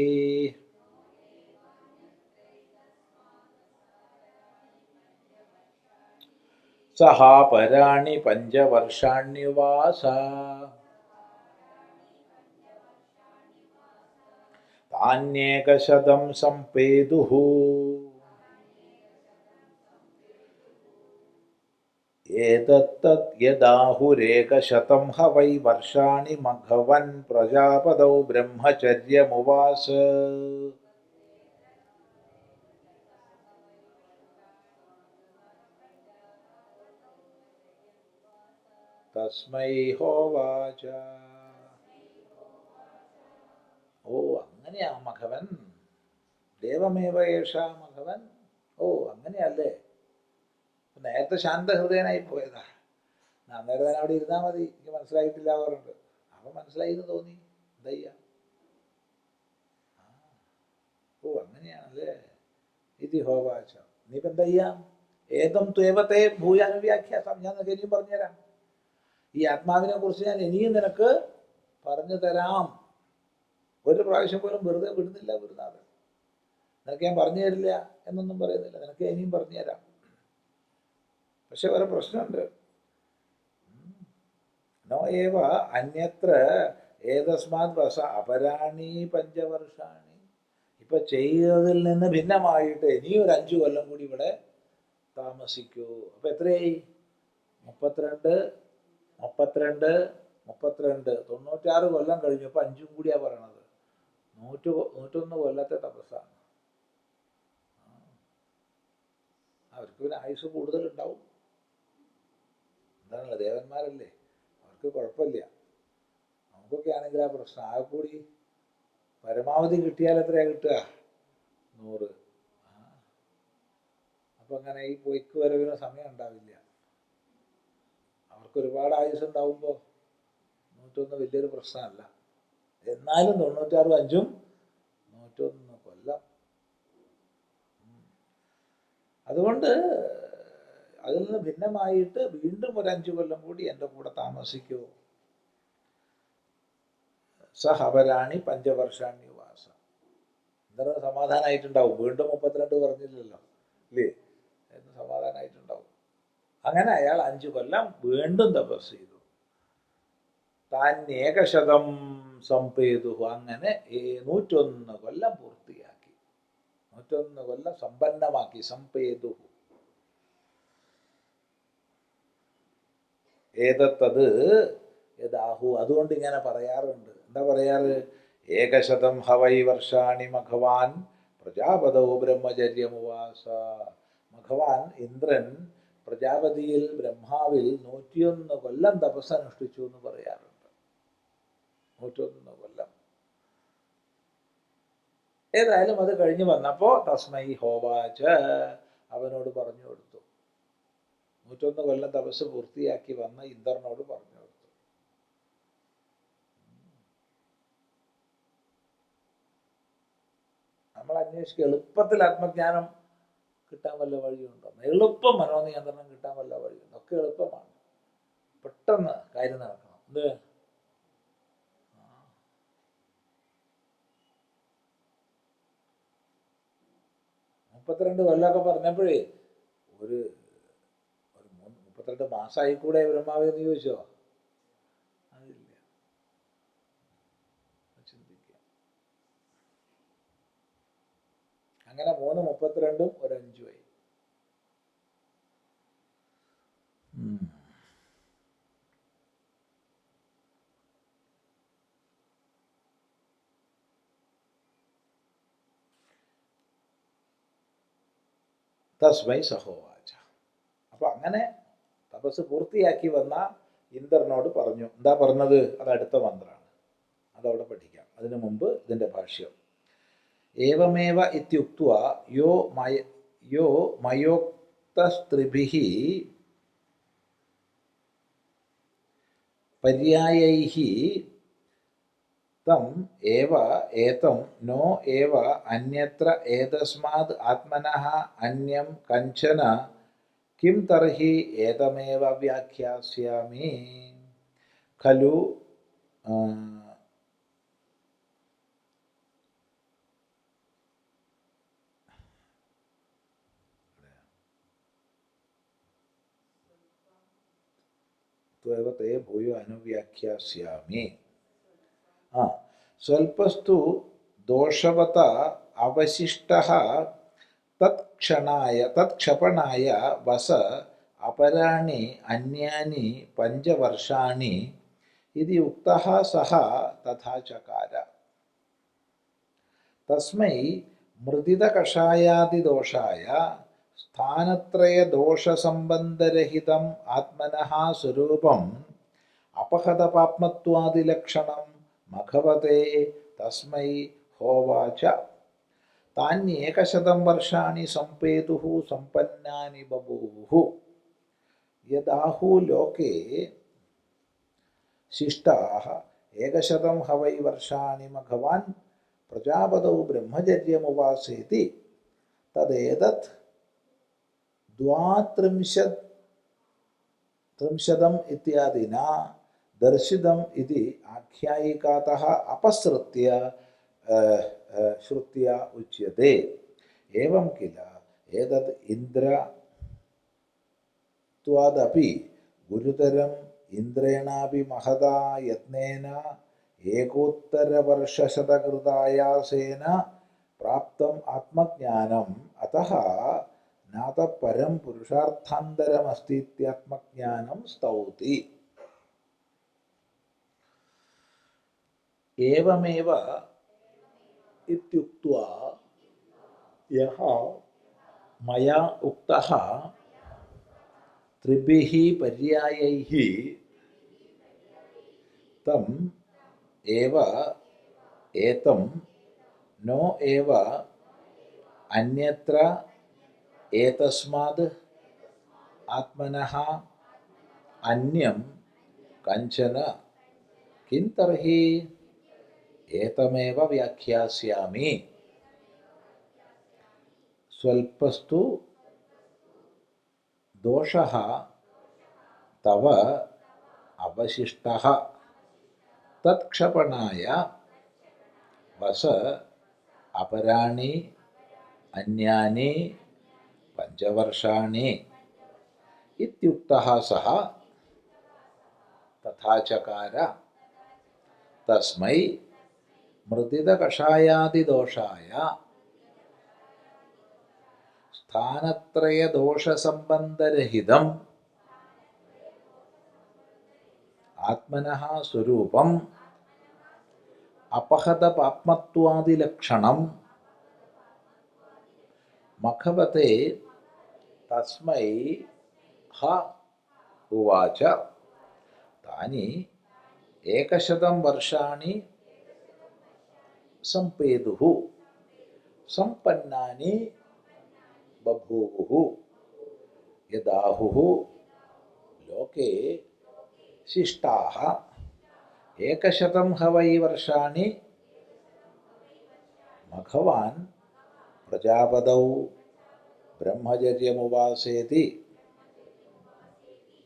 സഹാപരാണി പഞ്ചവർഷാണ്യുവാസ താന്യേകശതം സംപേദുഃ. ഏതത്തത് യദാഹുരേകശതം ഹ വൈ വർഷാണി മഘവൻ പ്രജാപതൗ ബ്രഹ്മചര്യമുവാസ. തസ്മൈ ഹോവാച. ഓ, അങ്ങനെയാ മഘവൻ, ദേവമേവ ഏഷ മഘവൻ. ഓ, അങ്ങനെയല്ലേ, നേരത്തെ ശാന്തഹൃദയനായി പോയതാ, അന്നേരം അവിടെ ഇരുന്നാൽ മതി, എനിക്ക് മനസ്സിലായിട്ടില്ല പറഞ്ഞിട്ട്. അപ്പൊ മനസ്സിലായി എന്ന് തോന്നി, എന്തയ്യ. ഓ, അങ്ങനെയാണല്ലേ. ഇതി ഹോവാച, നീയിപ്പം എന്തയ്യാ. ഏതം ത്വേവത്തെ ഭൂയാനുവ്യാഖ്യാസം, ഞാൻ നിനക്ക് ഇനിയും പറഞ്ഞുതരാം. ഈ ആത്മാവിനെ കുറിച്ച് ഞാൻ ഇനിയും നിനക്ക് പറഞ്ഞു തരാം. ഒരു പ്രാവശ്യം പോലും വെറുതെ വിടുന്നില്ല ഗുരുനാഥൻ. നിനക്ക് ഞാൻ പറഞ്ഞു തരില്ല എന്നൊന്നും പറയുന്നില്ല, നിനക്ക് ഇനിയും പറഞ്ഞു തരാം. പക്ഷെ വേറെ പ്രശ്നമുണ്ട്. നോ ഏവ അന്യത്ര ഏതസ്മാത് വസ അപരാണി പഞ്ചവർഷാണി. ഇപ്പൊ ചെയ്തതിൽ നിന്ന് ഭിന്നമായിട്ട് ഇനി ഒരു 5 കൊല്ലം കൂടി ഇവിടെ താമസിക്കൂ. അപ്പൊ എത്രയായി? 32 32 32 96 കൊല്ലം കഴിഞ്ഞപ്പോൾ 5 കൂടിയാ പറയണത്. 101 കൊല്ലത്തെ തപസ്സാണ്. അവർക്ക് പിന്നെ ആയുസ് കൂടുതലുണ്ടാവും. എന്താണല്ലോ, ദേവന്മാരല്ലേ, അവർക്ക് കുഴപ്പമില്ല. നമുക്കൊക്കെ ആണെങ്കിൽ ആ പ്രശ്നം. ആകെ കൂടി പരമാവധി കിട്ടിയാൽ എത്രയാണ് കിട്ടുക? 100. അപ്പം അങ്ങനെ ഈ പോയിക്ക് വരവിന് സമയം ഉണ്ടാവില്ല. അവർക്ക് ഒരുപാട് ആയുസ് ഉണ്ടാവുമ്പോൾ 101 വലിയൊരു പ്രശ്നമല്ല. എന്നാലും 96 5ഉം 101 കൊല്ലം. അതുകൊണ്ട് അതിൽ നിന്ന് ഭിന്നമായിട്ട് വീണ്ടും ഒരു 5 കൊല്ലം കൂടി എൻ്റെ കൂടെ താമസിക്കൂ. സഹപരാണി പഞ്ചവർഷാണി വാസ. എന്താ സമാധാനമായിട്ടുണ്ടാവും. വീണ്ടും 32 പറഞ്ഞില്ലല്ലോ അല്ലേ, എന്ന് സമാധാനമായിട്ടുണ്ടാവും. അങ്ങനെ അയാൾ 5 കൊല്ലം വീണ്ടും തപസ് ചെയ്തു. താൻ ഏകശതം സംപേതു. അങ്ങനെ 101 കൊല്ലം പൂർത്തിയാക്കി. 101 കൊല്ലം സമ്പന്നമാക്കി. സംപേതു ഏതത്തത് യഥാഹു. അതുകൊണ്ട് ഇങ്ങനെ പറയാറുണ്ട്. എന്താ പറയാറ്? ഏകശതം ഹവൈ വർഷാണി മഘവാൻ പ്രജാപതോ ബ്രഹ്മചര്യമുവാസ. മഘവാൻ ഇന്ദ്രൻ പ്രജാപതിയിൽ ബ്രഹ്മാവിൽ 101 കൊല്ലം തപസ്സനുഷ്ഠിച്ചു എന്ന് പറയാറുണ്ട്. 101 കൊല്ലം. ഏതായാലും അത് കഴിഞ്ഞ് വന്നപ്പോ തസ്മൈ ഹോവാച, അവനോട് പറഞ്ഞു കൊടുത്തു. 101 കൊല്ലം തപസ് പൂർത്തിയാക്കി വന്ന ഇന്ദ്രനോട് പറഞ്ഞു കൊടുത്തു. നമ്മൾ അന്വേഷിക്കുക, എളുപ്പത്തിൽ ആത്മജ്ഞാനം കിട്ടാൻ വല്ല വഴിയുണ്ടോ? എളുപ്പം മനോനിയന്ത്രണം കിട്ടാൻ വല്ല വഴിയുണ്ടോ? ഒക്കെ എളുപ്പമാണ്. പെട്ടെന്ന് കാര്യം നടക്കണം. എന്ത് 32 കൊല്ലമൊക്കെ പറഞ്ഞപ്പോഴേ ഒരു 32 മാസമായി കൂടെ ബ്രഹ്മാവ് എന്ന് ചോദിച്ചോ? അതില്ല. ചിന്തിക്കുക. അങ്ങനെ 3 32ഉം ഒരു 5ഉമായി. തസ്മൈ സഹോവാച. അപ്പൊ അങ്ങനെ തപസ് പൂർത്തിയാക്കി വന്ന ഇന്ദ്രനോട് പറഞ്ഞു. എന്താ പറഞ്ഞത്? അത് അടുത്ത മന്ത്രമാണ്, അതവിടെ പഠിക്കാം. അതിനു മുമ്പ് ഇതിന്റെ ഭാഷ്യം. ഏവമേവ ഇത്യുക്ത്വാ യോ മയോക്തസ്ത്രിഭിഃ പര്യായൈഃ തം ഏവ ഏതം നോ ഏവ അന്യത്ര ഏതസ്മാത് ആത്മനഃ അന്യം കഞ്ചന കിം തർഹി ഏതമേവ വ്യാഖ്യാസ്യാമി ഖലു ത്വേ ഭൂയോ അനുവ്യാഖ്യാസ്യാമി. സ്വൽപസ്തു ദോഷവത അവശിഷ്ടഃ തത്ക്ഷപണായ വസ അപരാണി അന്യാനി പഞ്ചവർഷാണി ഇതി ഉക്തഃ സഹ തഥാ ചകാര. തസ്മൈ മൃദിതകഷായാദിദോഷായ സ്ഥാനത്രയദോഷസംബന്ധരഹിതം ആത്മനഃ സ്വരൂപം അപഹതപാപ്മത്വാദിലക്ഷണം മഘവതേ തസ്മൈ ഹോവാച. താന്യേകശതം വർഷാണി സംപേതുഃ സമ്പന്നാനി ബഭൂവുഃ. യദാഹു ലോകേ ശിഷ്ടാഃ ഏകശതം ഹവൈ വർഷാണി മഘവാൻ പ്രജാപതൗ ബ്രഹ്മചര്യമുവാസേതി തദേതത് 32 ഇത്യാദിന ദർശിതം ഇതി ആഖ്യായികാതഃ അപസൃത്യ ശ്രുത്യ ഉച്യത്തെ. ഏവം കില ഏതത് ഇന്ദ്ര इत्युक्त्वादपि गुरुतरम् इन्द्रेणापि महता यत्नेन एकोत्तरवर्षशतकृतायासेन प्राप्तम् आत्मज्ञानम् अतः नातः परं पुरुषार्थान्तरमस्ति इत्यात्मज्ञानं स्तौति। एवमेव इत्युक्त्वा यः मया उक्तः त्रिभिः पर्यायैः तम् एव एतं नो एव अन्यत्र एतस्माद् आत्मनः अन्यं कञ्चन किं तर्हि एतमेव व्याख्यास्यामि। स्वल्पस्तु दोषः तव अवशिष्टः तत्क्षपणाय वस अपराणि अन्यानि 5 वर्षाणि इत्युक्तः सः तथा चकार। तस्मै मृदितकषायादिदोषाय स्थानत्रयदोषसम्बन्धरहितम् आत्मनः स्वरूपम् अपहतपाप्मत्वादिलक्षणं मखवते तस्मै ह उवाच। तानि 100 वर्षाणि सम्पेदुः सम्पन्नानि बभूवुः यदाहुः लोके शिष्टाः 100 ह वै वर्षाणि मघवान् प्रजापतौ ब्रह्मचर्यमुवासेति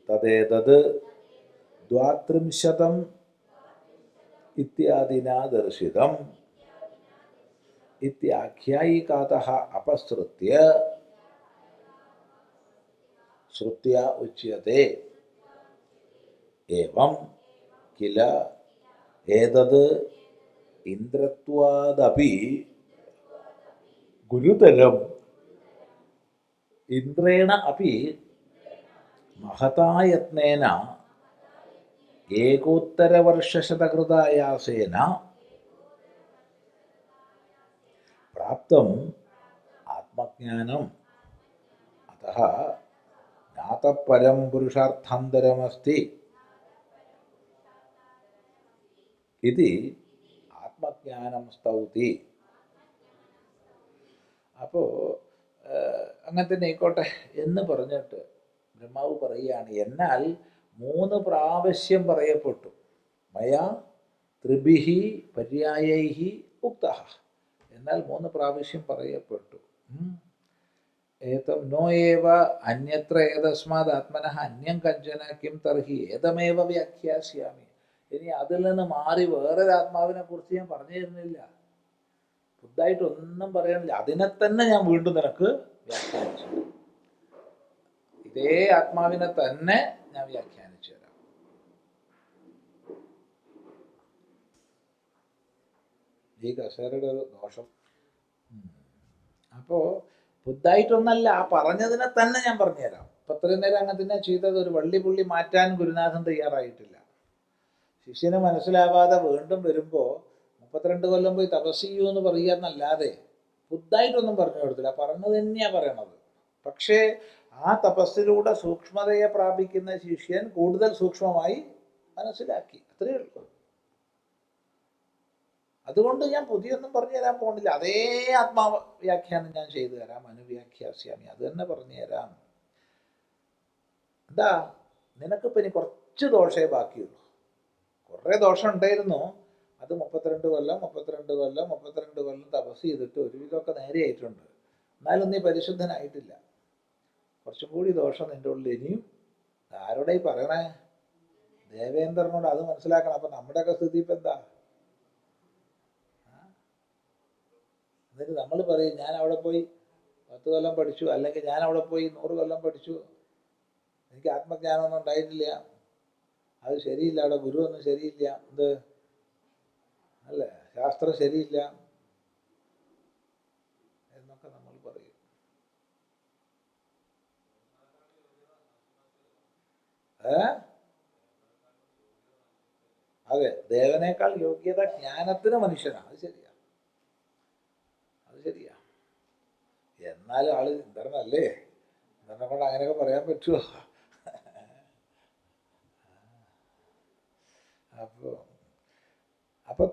तदेतद् 32 इत्यादिना दर्शितम् इत्याख्यायिकातः अपसृत्य श्रुत्या उच्यते। एवं किल एतद् इन्द्रत्वादपि गुरुतरम् इन्द्रेण अपि महता यत्नेन एकोत्तरवर्षशतकृतायासेन प्राप्तम् आत्मज्ञानम् अतः नातः परं पुरुषार्थान्तरमस्ति इति ആത്മജ്ഞാനം സ്തൗതി. അപ്പോൾ അങ്ങനെ തന്നെ ആയിക്കോട്ടെ എന്ന് പറഞ്ഞിട്ട് ബ്രഹ്മാവ് പറയുകയാണ്, എന്നാൽ 3 പ്രാവശ്യം പറയപ്പെട്ടു. മയാ ത്രിഭിഹി പര്യായൈഹി ഉക്തഃ, എന്നാൽ 3 പ്രാവശ്യം പറയപ്പെട്ടു. ഏതം നോ ഏവ അന്യത്ര ഏതസ്മാത് ആത്മനഃ അന്യം കഞ്ചന കിം തർഹി ഏതമേവ വ്യാഖ്യാസ്യാമി. ഇനി അതിൽ നിന്ന് മാറി വേറൊരാത്മാവിനെ കുറിച്ച് ഞാൻ പറഞ്ഞു തരുന്നില്ല, പുതുതായിട്ടൊന്നും പറയാനില്ല. അതിനെ തന്നെ ഞാൻ വീണ്ടും നിനക്ക് വ്യാഖ്യാനിച്ചു, ഇതേ ആത്മാവിനെ തന്നെ ഞാൻ വ്യാഖ്യാനിച്ചു തരാം. ഈ കസേരയുടെ ഒരു ദോഷം. അപ്പോൾ പുതുതായിട്ടൊന്നല്ല, ആ പറഞ്ഞതിനെ തന്നെ ഞാൻ പറഞ്ഞുതരാം. ഇപ്പം അത്രയും നേരം അങ്ങനെ തന്നെ ചെയ്തത്. ഒരു വള്ളി പുള്ളി മാറ്റാൻ ഗുരുനാഥൻ തയ്യാറായിട്ടില്ല. ശിഷ്യന് മനസ്സിലാവാതെ വീണ്ടും വരുമ്പോൾ 32 കൊല്ലം പോയി തപസ് ചെയ്യൂ എന്ന് പറയുക എന്നല്ലാതെ പുതുതായിട്ടൊന്നും പറഞ്ഞു കൊടുത്തില്ല. പറഞ്ഞത് തന്നെയാണ് പറയണത്. പക്ഷേ ആ തപസ്സിലൂടെ സൂക്ഷ്മതയെ പ്രാപിക്കുന്ന ശിഷ്യൻ കൂടുതൽ സൂക്ഷ്മമായി മനസ്സിലാക്കി, അത്രയേ ഉള്ളൂ. അതുകൊണ്ട് ഞാൻ പുതിയൊന്നും പറഞ്ഞു തരാൻ പോകുന്നില്ല. അതേ ആത്മാവ് വ്യാഖ്യാനം ഞാൻ ചെയ്തു തരാം. അനുവ്യാഖ്യാസ്യാമി, അത് തന്നെ പറഞ്ഞു തരാം. എന്താ, നിനക്കിപ്പോൾ ഇനി കുറച്ച് ദോഷമേ ബാക്കിയുള്ളൂ. കുറേ ദോഷം ഉണ്ടായിരുന്നു. അത് 32 കൊല്ലം തപസ് ചെയ്തിട്ട് ഒരുവിധമൊക്കെ നേരെയായിട്ടുണ്ട്. എന്നാലും നീ പരിശുദ്ധനായിട്ടില്ല. കുറച്ചും കൂടി ദോഷം നിൻ്റെ ഉള്ളിൽ ഇനിയും. ആരോടെ ഈ പറയണേ? ദേവേന്ദ്രനോട്. അത് മനസ്സിലാക്കണം. അപ്പം നമ്മുടെയൊക്കെ സ്ഥിതി ഇപ്പം എന്താ? എന്നിട്ട് നമ്മൾ പറയും, ഞാൻ അവിടെ പോയി 10 കൊല്ലം പഠിച്ചു, അല്ലെങ്കിൽ ഞാൻ അവിടെ പോയി 100 കൊല്ലം പഠിച്ചു. എനിക്ക് ആത്മജ്ഞാനമൊന്നും ഉണ്ടായിട്ടില്ല, അത് ശരിയില്ല, അവിടെ ഗുരുവൊന്നും ശരിയില്ല, എന്ത് അല്ലേ, ശാസ്ത്രം ശരിയില്ല എന്നൊക്കെ നമ്മൾ പറയും. അതെ, ദേവനേക്കാൾ യോഗ്യത ജ്ഞാനത്തിന് മനുഷ്യനാണ്, അത് ശരിയാ, അത് ശരിയാ. എന്നാലും ആള് ഇന്ദ്രനല്ലേ, ഇന്ദ്രനെ കൊണ്ട് അങ്ങനെയൊക്കെ പറയാൻ പറ്റുമോ? അപ്പോ അപ്പൊ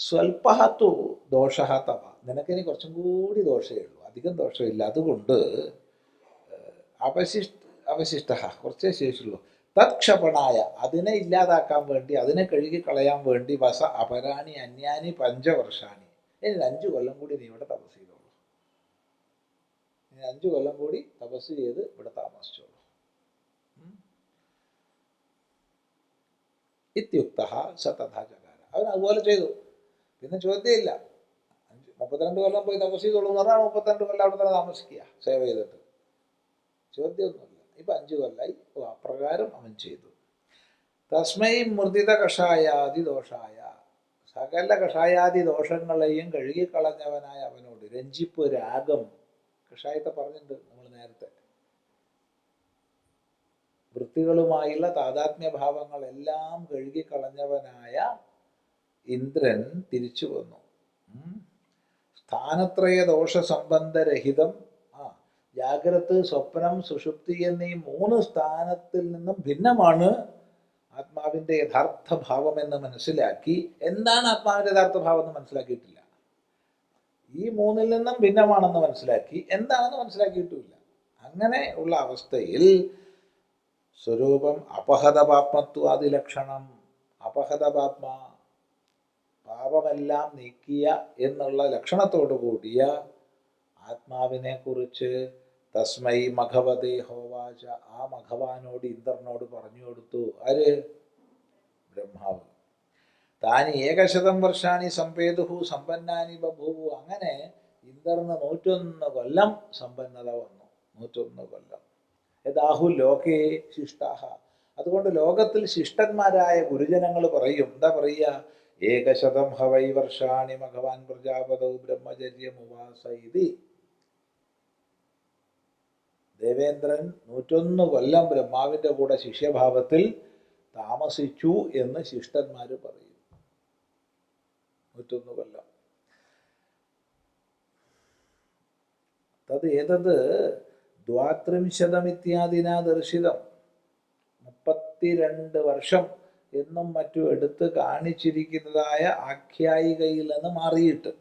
സ്വൽപ്പഹത്തു ദോഷ തവ, നിനക്കിനി കുറച്ചും കൂടി ദോഷമേ ഉള്ളൂ, അധികം ദോഷമില്ല. അതുകൊണ്ട് അവശിഷ്ട കുറച്ചേ ശേഷിയുള്ളൂ. തത്ക്ഷപണായ, അതിനെ ഇല്ലാതാക്കാൻ വേണ്ടി, അതിനെ കഴുകി കളയാൻ വേണ്ടി, വസ അപരാണി അന്യാനി പഞ്ചവർഷാണി, ഇനി 5 കൊല്ലം കൂടി നീ ഇവിടെ തപസ് ചെയ്തോളൂ. ഇനി 5 കൊല്ലം കൂടി തപസ് ചെയ്ത് ഇവിടെ താമസിച്ചോളൂ. ഇത്യുക്ത സ തഥാ ചകാര, അവൻ അതുപോലെ ചെയ്തു. പിന്നെ ചോദ്യമില്ല, 32 കൊല്ലം പോയി തപസ് ചെയ്തോളൂ എന്ന് പറഞ്ഞാൽ 32 കൊല്ലം അവിടെ തന്നെ താമസിക്കുക സേവ ചെയ്തിട്ട്, ചോദ്യമൊന്നുമില്ല. ഇപ്പൊ 5 കൊല്ലായി, അപ്രകാരം അവൻ ചെയ്തു. തസ്മൈ മൃദിത കഷായാദി ദോഷായ, സകല കഷായാദി ദോഷങ്ങളെയും കഴുകിക്കളഞ്ഞവനായ അവനോട്, രഞ്ജിപ്പ്, രാഗം, കഷായത്തെ പറഞ്ഞിട്ടുണ്ട് നമ്മൾ നേരത്തെ, വൃത്തികളുമായുള്ള താതാത്മ്യഭാവങ്ങളെല്ലാം കഴുകിക്കളഞ്ഞവനായ ഇന്ദ്രൻ തിരിച്ചു വന്നു. സ്ഥാനത്രയ ദോഷസംബന്ധരഹിതം, ജാഗ്രത്, സ്വപ്നം, സുഷുപ്തി എന്നീ 3 സ്ഥാനത്തിൽ നിന്നും ഭിന്നമാണ് ആത്മാവിന്റെ യഥാർത്ഥ ഭാവം എന്ന് മനസ്സിലാക്കി. എന്താണ് ആത്മാവിന്റെ യഥാർത്ഥ ഭാവം എന്ന് മനസ്സിലാക്കിയിട്ടില്ല. ഈ 3ൽ നിന്നും ഭിന്നമാണെന്ന് മനസ്സിലാക്കി, എന്താണെന്ന് മനസ്സിലാക്കിയിട്ടുമില്ല. അങ്ങനെ ഉള്ള അവസ്ഥയിൽ സ്വരൂപം അപഹതപാത്മത്വാദി ലക്ഷണം, അപഹതപാത്മ, പാപമെല്ലാം നീക്കിയ എന്നുള്ള ലക്ഷണത്തോടു കൂടിയ ആത്മാവിനെ കുറിച്ച് തസ്മൈ മഘവതേ ഹോവാച, ആ മഘവാനോട്, ഇന്ദ്രനോട് പറഞ്ഞു കൊടുത്തു. ആര്? ബ്രഹ്മാവ്. താനി 100 വർഷാണി സമ്പേതുഹു സമ്പന്നാനി ബഭൂവു, അങ്ങനെ ഇന്ദ്രന് 101 കൊല്ലം സമ്പന്നത വന്നു. 101 കൊല്ലം. യഥാഹു ലോകേ ശിഷ്ടാഹ, അതുകൊണ്ട് ലോകത്തിൽ ശിഷ്ടന്മാരായ ഗുരുജനങ്ങൾ പറയും, എന്താ പറയുക? 100 ഹവൈ വർഷാണി ഭഗവാൻ പ്രജാപതൗ ബ്രഹ്മചര്യമുവാസ ഇതി. ദേവേന്ദ്രൻ 101 കൊല്ലം ബ്രഹ്മാവിന്റെ കൂടെ ശിഷ്യഭാവത്തിൽ താമസിച്ചു എന്ന് ശിഷ്ടന്മാര് പറയും. 101 കൊല്ലം. തത് ഏതത് ദ്വാത്രിംശതമിത്യാദിനാ ദർശിതം, 32 വർഷം എന്നും മറ്റും എടുത്ത് കാണിച്ചിരിക്കുന്നതായ ആഖ്യായികയിൽ നിന്ന് മാറിയിട്ട്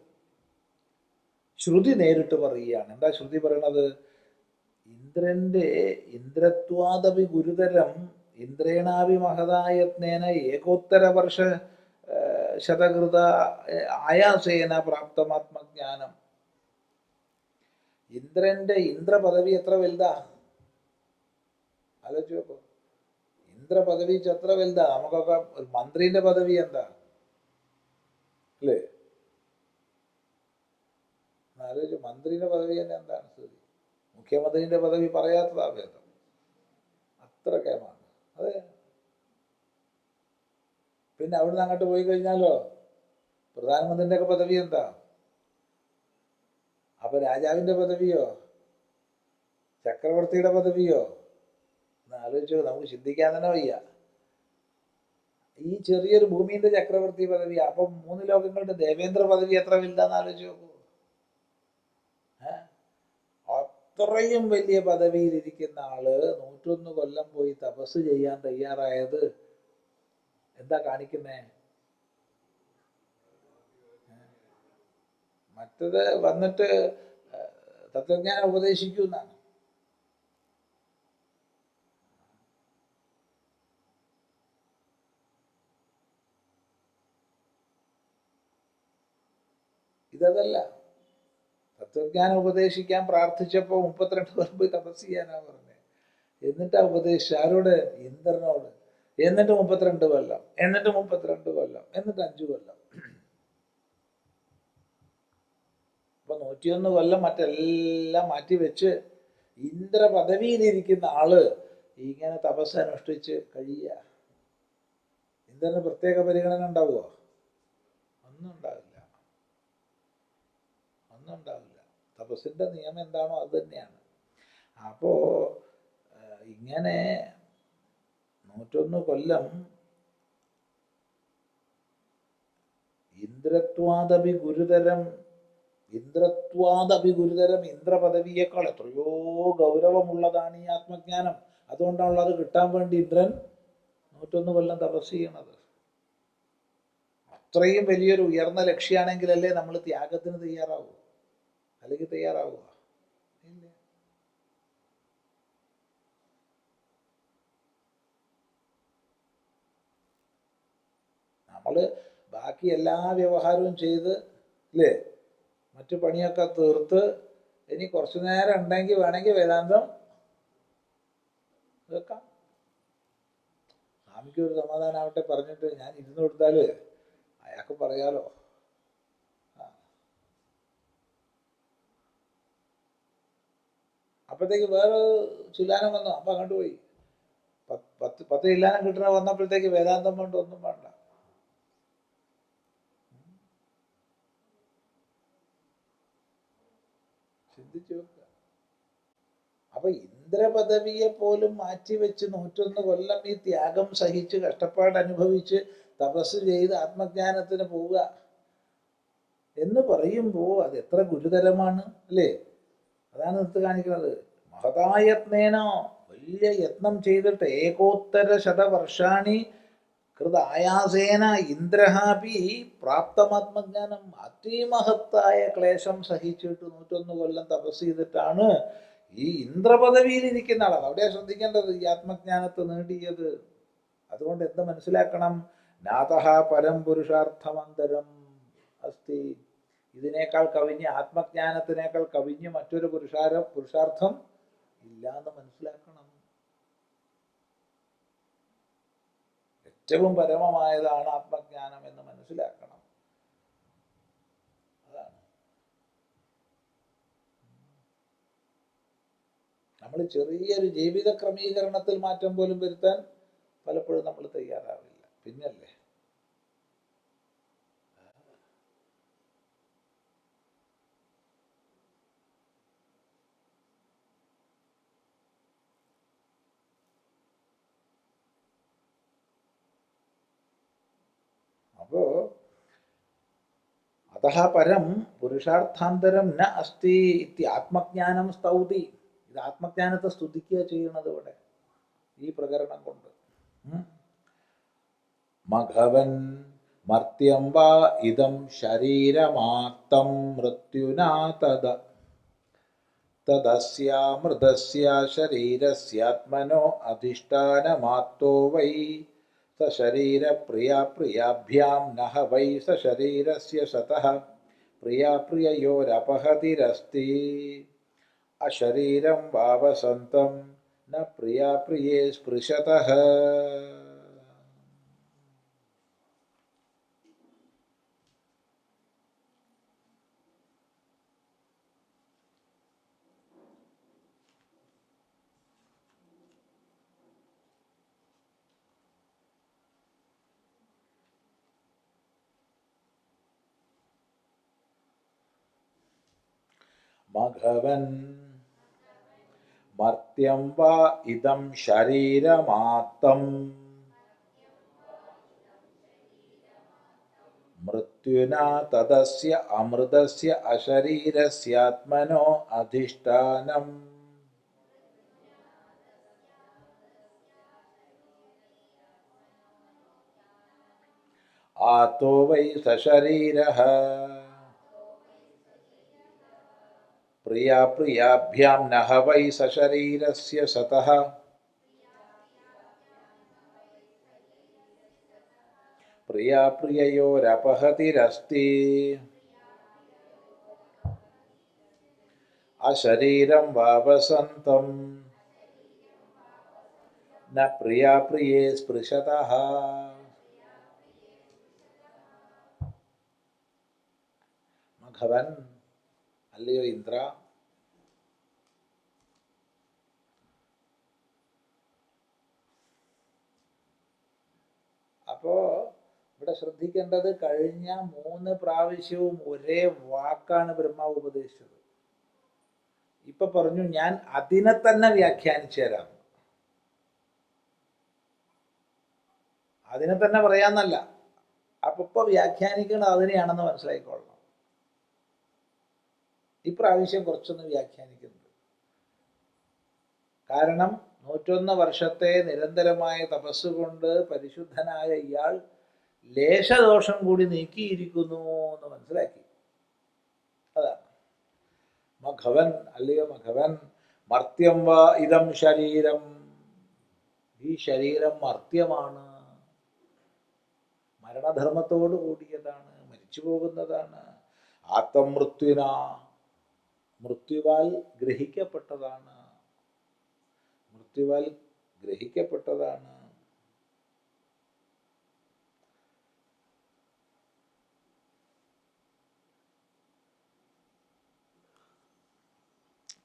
ശ്രുതി നേരിട്ട് പറയുകയാണ്. എന്താ ശ്രുതി പറയണത്? ഇന്ദ്രന്റെ ഇന്ദ്രത്വാദപി ഗുരുതരം ഇന്ദ്രേണാവി മഹതായത്നേന 1 വർഷ ശതകൃത ആയാസേന പ്രാപ്തമാത്മജ്ഞാനം. ഇന്ദ്രന്റെ ഇന്ദ്രപദവി എത്ര വലുതാ ആലോചിച്ച് നോക്കൂ. ഇന്ദ്രപദവി എത്ര വലുതാ. നമുക്കൊക്കെ ഒരു മന്ത്രിന്റെ പദവി എന്താ അല്ലേ? ആലോചിച്ചു, മന്ത്രിയുടെ പദവി തന്നെ എന്താണ് സ്ഥിതി? മുഖ്യമന്ത്രിന്റെ പദവി പറയാത്തതാ ഭേദം, അത്ര കേമാണ്. അതെ. പിന്നെ അവിടുന്ന് അങ്ങോട്ട് പോയി കഴിഞ്ഞാലോ പ്രധാനമന്ത്രിന്റെ ഒക്കെ പദവി എന്താ? അപ്പൊ രാജാവിന്റെ പദവിയോ ചക്രവർത്തിയുടെ പദവിയോ എന്ന് ആലോചിച്ചോ. നമുക്ക് ചിന്തിക്കാൻ തന്നെ വയ്യ. ഈ ചെറിയൊരു ഭൂമിന്റെ ചക്രവർത്തി പദവി, അപ്പം 3 ലോകങ്ങളുടെ ദേവേന്ദ്ര പദവി എത്ര വലുതാന്ന് ആലോചിച്ച് നോക്കൂ. അത്രയും വലിയ പദവിയിലിരിക്കുന്ന ആള് 101 കൊല്ലം പോയി തപസ് ചെയ്യാൻ തയ്യാറായത് എന്താ കാണിക്കുന്നേ? മറ്റത് വന്നിട്ട് തത്വജ്ഞാനം ഉപദേശിക്കുന്നാണ്. ഇതല്ല. തത്വജ്ഞാനം ഉപദേശിക്കാൻ പ്രാർത്ഥിച്ചപ്പോൾ 32 കൊല്ലം പോയി തപസ് ചെയ്യാനാ പറഞ്ഞത്. എന്നിട്ടാ ഉപദേശിച്ച ആരോട്? ഇന്ദ്രനോട്. എന്നിട്ട് 32 കൊല്ലം, എന്നിട്ട് 32 കൊല്ലം, എന്നിട്ട് 5 കൊല്ലം. അപ്പൊ 101 കൊല്ലം മറ്റെല്ലാം മാറ്റിവെച്ച് ഇന്ദ്ര പദവിയിലിരിക്കുന്ന ആള് ഇങ്ങനെ തപസ് അനുഷ്ഠിച്ച് കഴിയുക. ഇന്ദ്രന് പ്രത്യേക പരിഗണന ഉണ്ടാവുമോ? ഒന്നും ഉണ്ടാവില്ല, ഒന്നും ഉണ്ടാവില്ല. തപസ്സിൻ്റെ നിയമം എന്താണോ അത് തന്നെയാണ്. അപ്പോൾ ഇങ്ങനെ 101 കൊല്ലം ഇന്ദ്രത്വാദപി ഗുരുതരം ഇന്ദ്രപദവിയേക്കാൾ എത്രയോ ഗൗരവമുള്ളതാണ് ഈ ആത്മജ്ഞാനം. അതുകൊണ്ടാണല്ലോ അത് കിട്ടാൻ വേണ്ടി ഇന്ദ്രൻ 101 കൊല്ലം തപസ് ചെയ്യണത്. അത്രയും വലിയൊരു ഉയർന്ന ലക്ഷ്യമാണെങ്കിലല്ലേ നമ്മൾ ത്യാഗത്തിന് തയ്യാറാവൂ, അല്ലെങ്കിൽ തയ്യാറാവുക ഇല്ല. നമ്മൾ ബാക്കി എല്ലാ വ്യവഹാരവും ചെയ്ത് അല്ലേ, മറ്റു പണിയൊക്കെ തീർത്ത് ഇനി കുറച്ചു നേരം ഉണ്ടെങ്കിൽ വേണമെങ്കിൽ വേദാന്തം കേൾക്കാം. സ്വാമിക്ക് ഒരു സമാധാനമാവട്ടെ പറഞ്ഞിട്ട് ഞാൻ ഇരുന്ന് കൊടുത്താൽ അയാൾക്ക് പറയാലോ. അപ്പോഴത്തേക്ക് വേറെ ചില്ലാനം വന്നു, അപ്പം അങ്ങോട്ട് പോയി. 10 ചില്ലാനം കിട്ടണ വന്നപ്പോഴത്തേക്ക് വേദാന്തം വേണ്ട, ഒന്നും വേണ്ട. ചിന്തിച്ചു നോക്കുക. അപ്പൊ ഇന്ദ്രപദവിയെ പോലും മാറ്റിവെച്ച് 101 കൊല്ലം ഈ ത്യാഗം സഹിച്ച് കഷ്ടപ്പാട് അനുഭവിച്ച് തപസ് ചെയ്ത് ആത്മജ്ഞാനത്തിന് പോവുക എന്ന് പറയുമ്പോൾ അത് എത്ര ഗുരുതരമാണ് അല്ലേ? അതാണ് എടുത്ത് കാണിക്കുന്നത്. മഹതായത്നേനോ, വലിയ യത്നം ചെയ്തിട്ട് ഏകോത്തര ശതവർഷാണി കൃതായാസേന ഇന്ദ്രഹാപി പ്രാപ്തമാത്മജ്ഞാനം. അതിമഹത്തായ ക്ലേശം സഹിച്ചിട്ട് 101 കൊല്ലം തപസ് ചെയ്തിട്ടാണ് ഈ ഇന്ദ്രപദവിയിൽ ഇരിക്കുന്ന ആളാണ്. അവിടെ ശ്രദ്ധിക്കേണ്ടത് ഈ ആത്മജ്ഞാനത്തെ നേടിയത്. അതുകൊണ്ട് എന്ത് മനസ്സിലാക്കണം? നാതഃ പരം പുരുഷാർത്ഥമന്തരം അസ്തി. ഇതിനേക്കാൾ കവിഞ്ഞ്, ആത്മജ്ഞാനത്തിനേക്കാൾ കവിഞ്ഞ് മറ്റൊരു പുരുഷാർത്ഥം ഇല്ല എന്ന് മനസ്സിലാക്കണം. ഏറ്റവും പരമമായതാണ് ആത്മജ്ഞാനം എന്ന് മനസ്സിലാക്കണം. അതാണ് നമ്മൾ ചെറിയൊരു ജീവിത ക്രമീകരണത്തിൽ മാറ്റം പോലും വരുത്താൻ പലപ്പോഴും നമ്മൾ തയ്യാറാവില്ല. പിന്നല്ലേ അപ്പോ അതഃ പരം പുരുഷാർത്ഥാന്തരം ന അസ്തി ഇതി ആത്മജ്ഞാനം സ്തൗതി. ഇത് ആത്മജ്ഞാനത്തെ സ്തുതിക്കുക ചെയ്യണത് ഇവിടെ ഈ പ്രകരണം കൊണ്ട്. മഘവൻ മർത്യം വാ ഇദം ശരീരമാക്തം മൃത്യുനാ തദസ്യാമൃതസ്യ ശരീരസ്യാത്മനോ അധിഷ്ഠാനമാപ്തോ വൈ സശരീരപ്രിയാപ്രിയാഭ്യാം നഹ വൈ സശരീരസ്യ സതഃ പ്രിയാപ്രിയയോരപഹതിരസ്തി അശരീരം വാവസന്തം ന പ്രിയാപ്രിയേ സ്പൃശതഃ. മഘവൻ മർത്യം വാ ഇദം ശരീരമാക്തം മൃത്യുനാ തദസ്യ അമൃതസ്യ അശരീരസ്യാത്മനോ അധിഷ്ഠാനം ആതോ വൈ സശരീരഃ പ്രിയാപ്രിയാഭ്യാം നഹ വൈ സശരീരസ്യ സതഃ പ്രിയാപ്രിയയോരപഹതിരസ്തി അശരീരം വാവസന്തം ന പ്രിയാപ്രിയേ സ്പൃശതഃ. മഘവൻ, അല്ലയോ ഇന്ദ്ര, അപ്പോ ഇവിടെ ശ്രദ്ധിക്കേണ്ടത്, കഴിഞ്ഞ 3 പ്രാവശ്യവും ഒരേ വാക്കാണ് ബ്രഹ്മാവ് ഉപദേശിച്ചത്. ഇപ്പൊ പറഞ്ഞു ഞാൻ അതിനെ തന്നെ വ്യാഖ്യാനിച്ചു തരാം. അതിനെ തന്നെ പറയാന്നല്ല. അപ്പൊ ഇപ്പൊ വ്യാഖ്യാനിക്കുന്നത് അതിനെയാണെന്ന് മനസ്സിലായിക്കൊള്ളണം. ഇപ്രാവശ്യം കുറച്ചൊന്ന് വ്യാഖ്യാനിക്കുന്നുണ്ട്. കാരണം 101 വർഷത്തെ നിരന്തരമായ തപസ്സുകൊണ്ട് പരിശുദ്ധനായ ഇയാൾ ലേശദോഷം കൂടി നീക്കിയിരിക്കുന്നു എന്ന് മനസ്സിലാക്കി. അതാണ് മഘവൻ, അല്ലയോ മഘവൻ, മർത്യം വാ ഇതം ശരീരം, ഈ ശരീരം മർത്യമാണ്, മരണധർമ്മത്തോട് കൂടിയതാണ്, മരിച്ചു പോകുന്നതാണ്. ആത്മമൃത്യുന, മൃത്യുവാൽ ഗ്രഹിക്കപ്പെട്ടതാണ്, മൃത്യുവാൽ ഗ്രഹിക്കപ്പെട്ടതാണ്.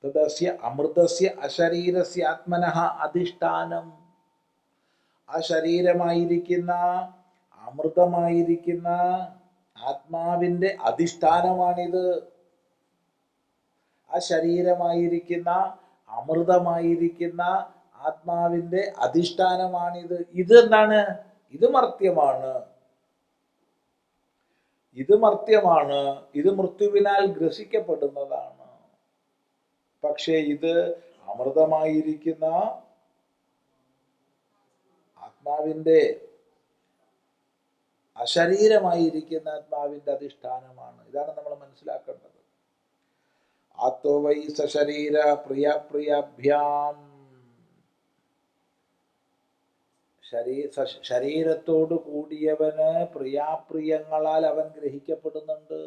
തദസ്യ അമൃതസ്യ അശരീരസ്യ ആത്മനഃ അധിഷ്ഠാനം, ആ ശരീരമായിരിക്കുന്ന അമൃതമായിരിക്കുന്ന ആത്മാവിൻ്റെ അധിഷ്ഠാനമാണിത്. ആ ശരീരമായിരിക്കുന്ന അമൃതമായിരിക്കുന്ന ആത്മാവിൻ്റെ അധിഷ്ഠാനമാണിത്. ഇത് എന്താണ്? ഇത് മർത്യമാണ്, ഇത് മർത്യമാണ്, ഇത് മൃത്യുവിനാൽ ഗ്രസിക്കപ്പെടുന്നതാണ്. പക്ഷേ ഇത് അമൃതമായിരിക്കുന്ന ആത്മാവിൻ്റെ, അശരീരമായിരിക്കുന്ന ആത്മാവിൻ്റെ അധിഷ്ഠാനമാണ്. ഇതാണ് നമ്മൾ മനസ്സിലാക്കേണ്ടത്. ആത്തോ വൈ സശരീര പ്രിയ പ്രിയാഭ്യാം, ശരീരത്തോട് കൂടിയവന് പ്രിയാപ്രിയങ്ങളാൽ അവൻ ഗ്രഹിക്കപ്പെടുന്നുണ്ട്.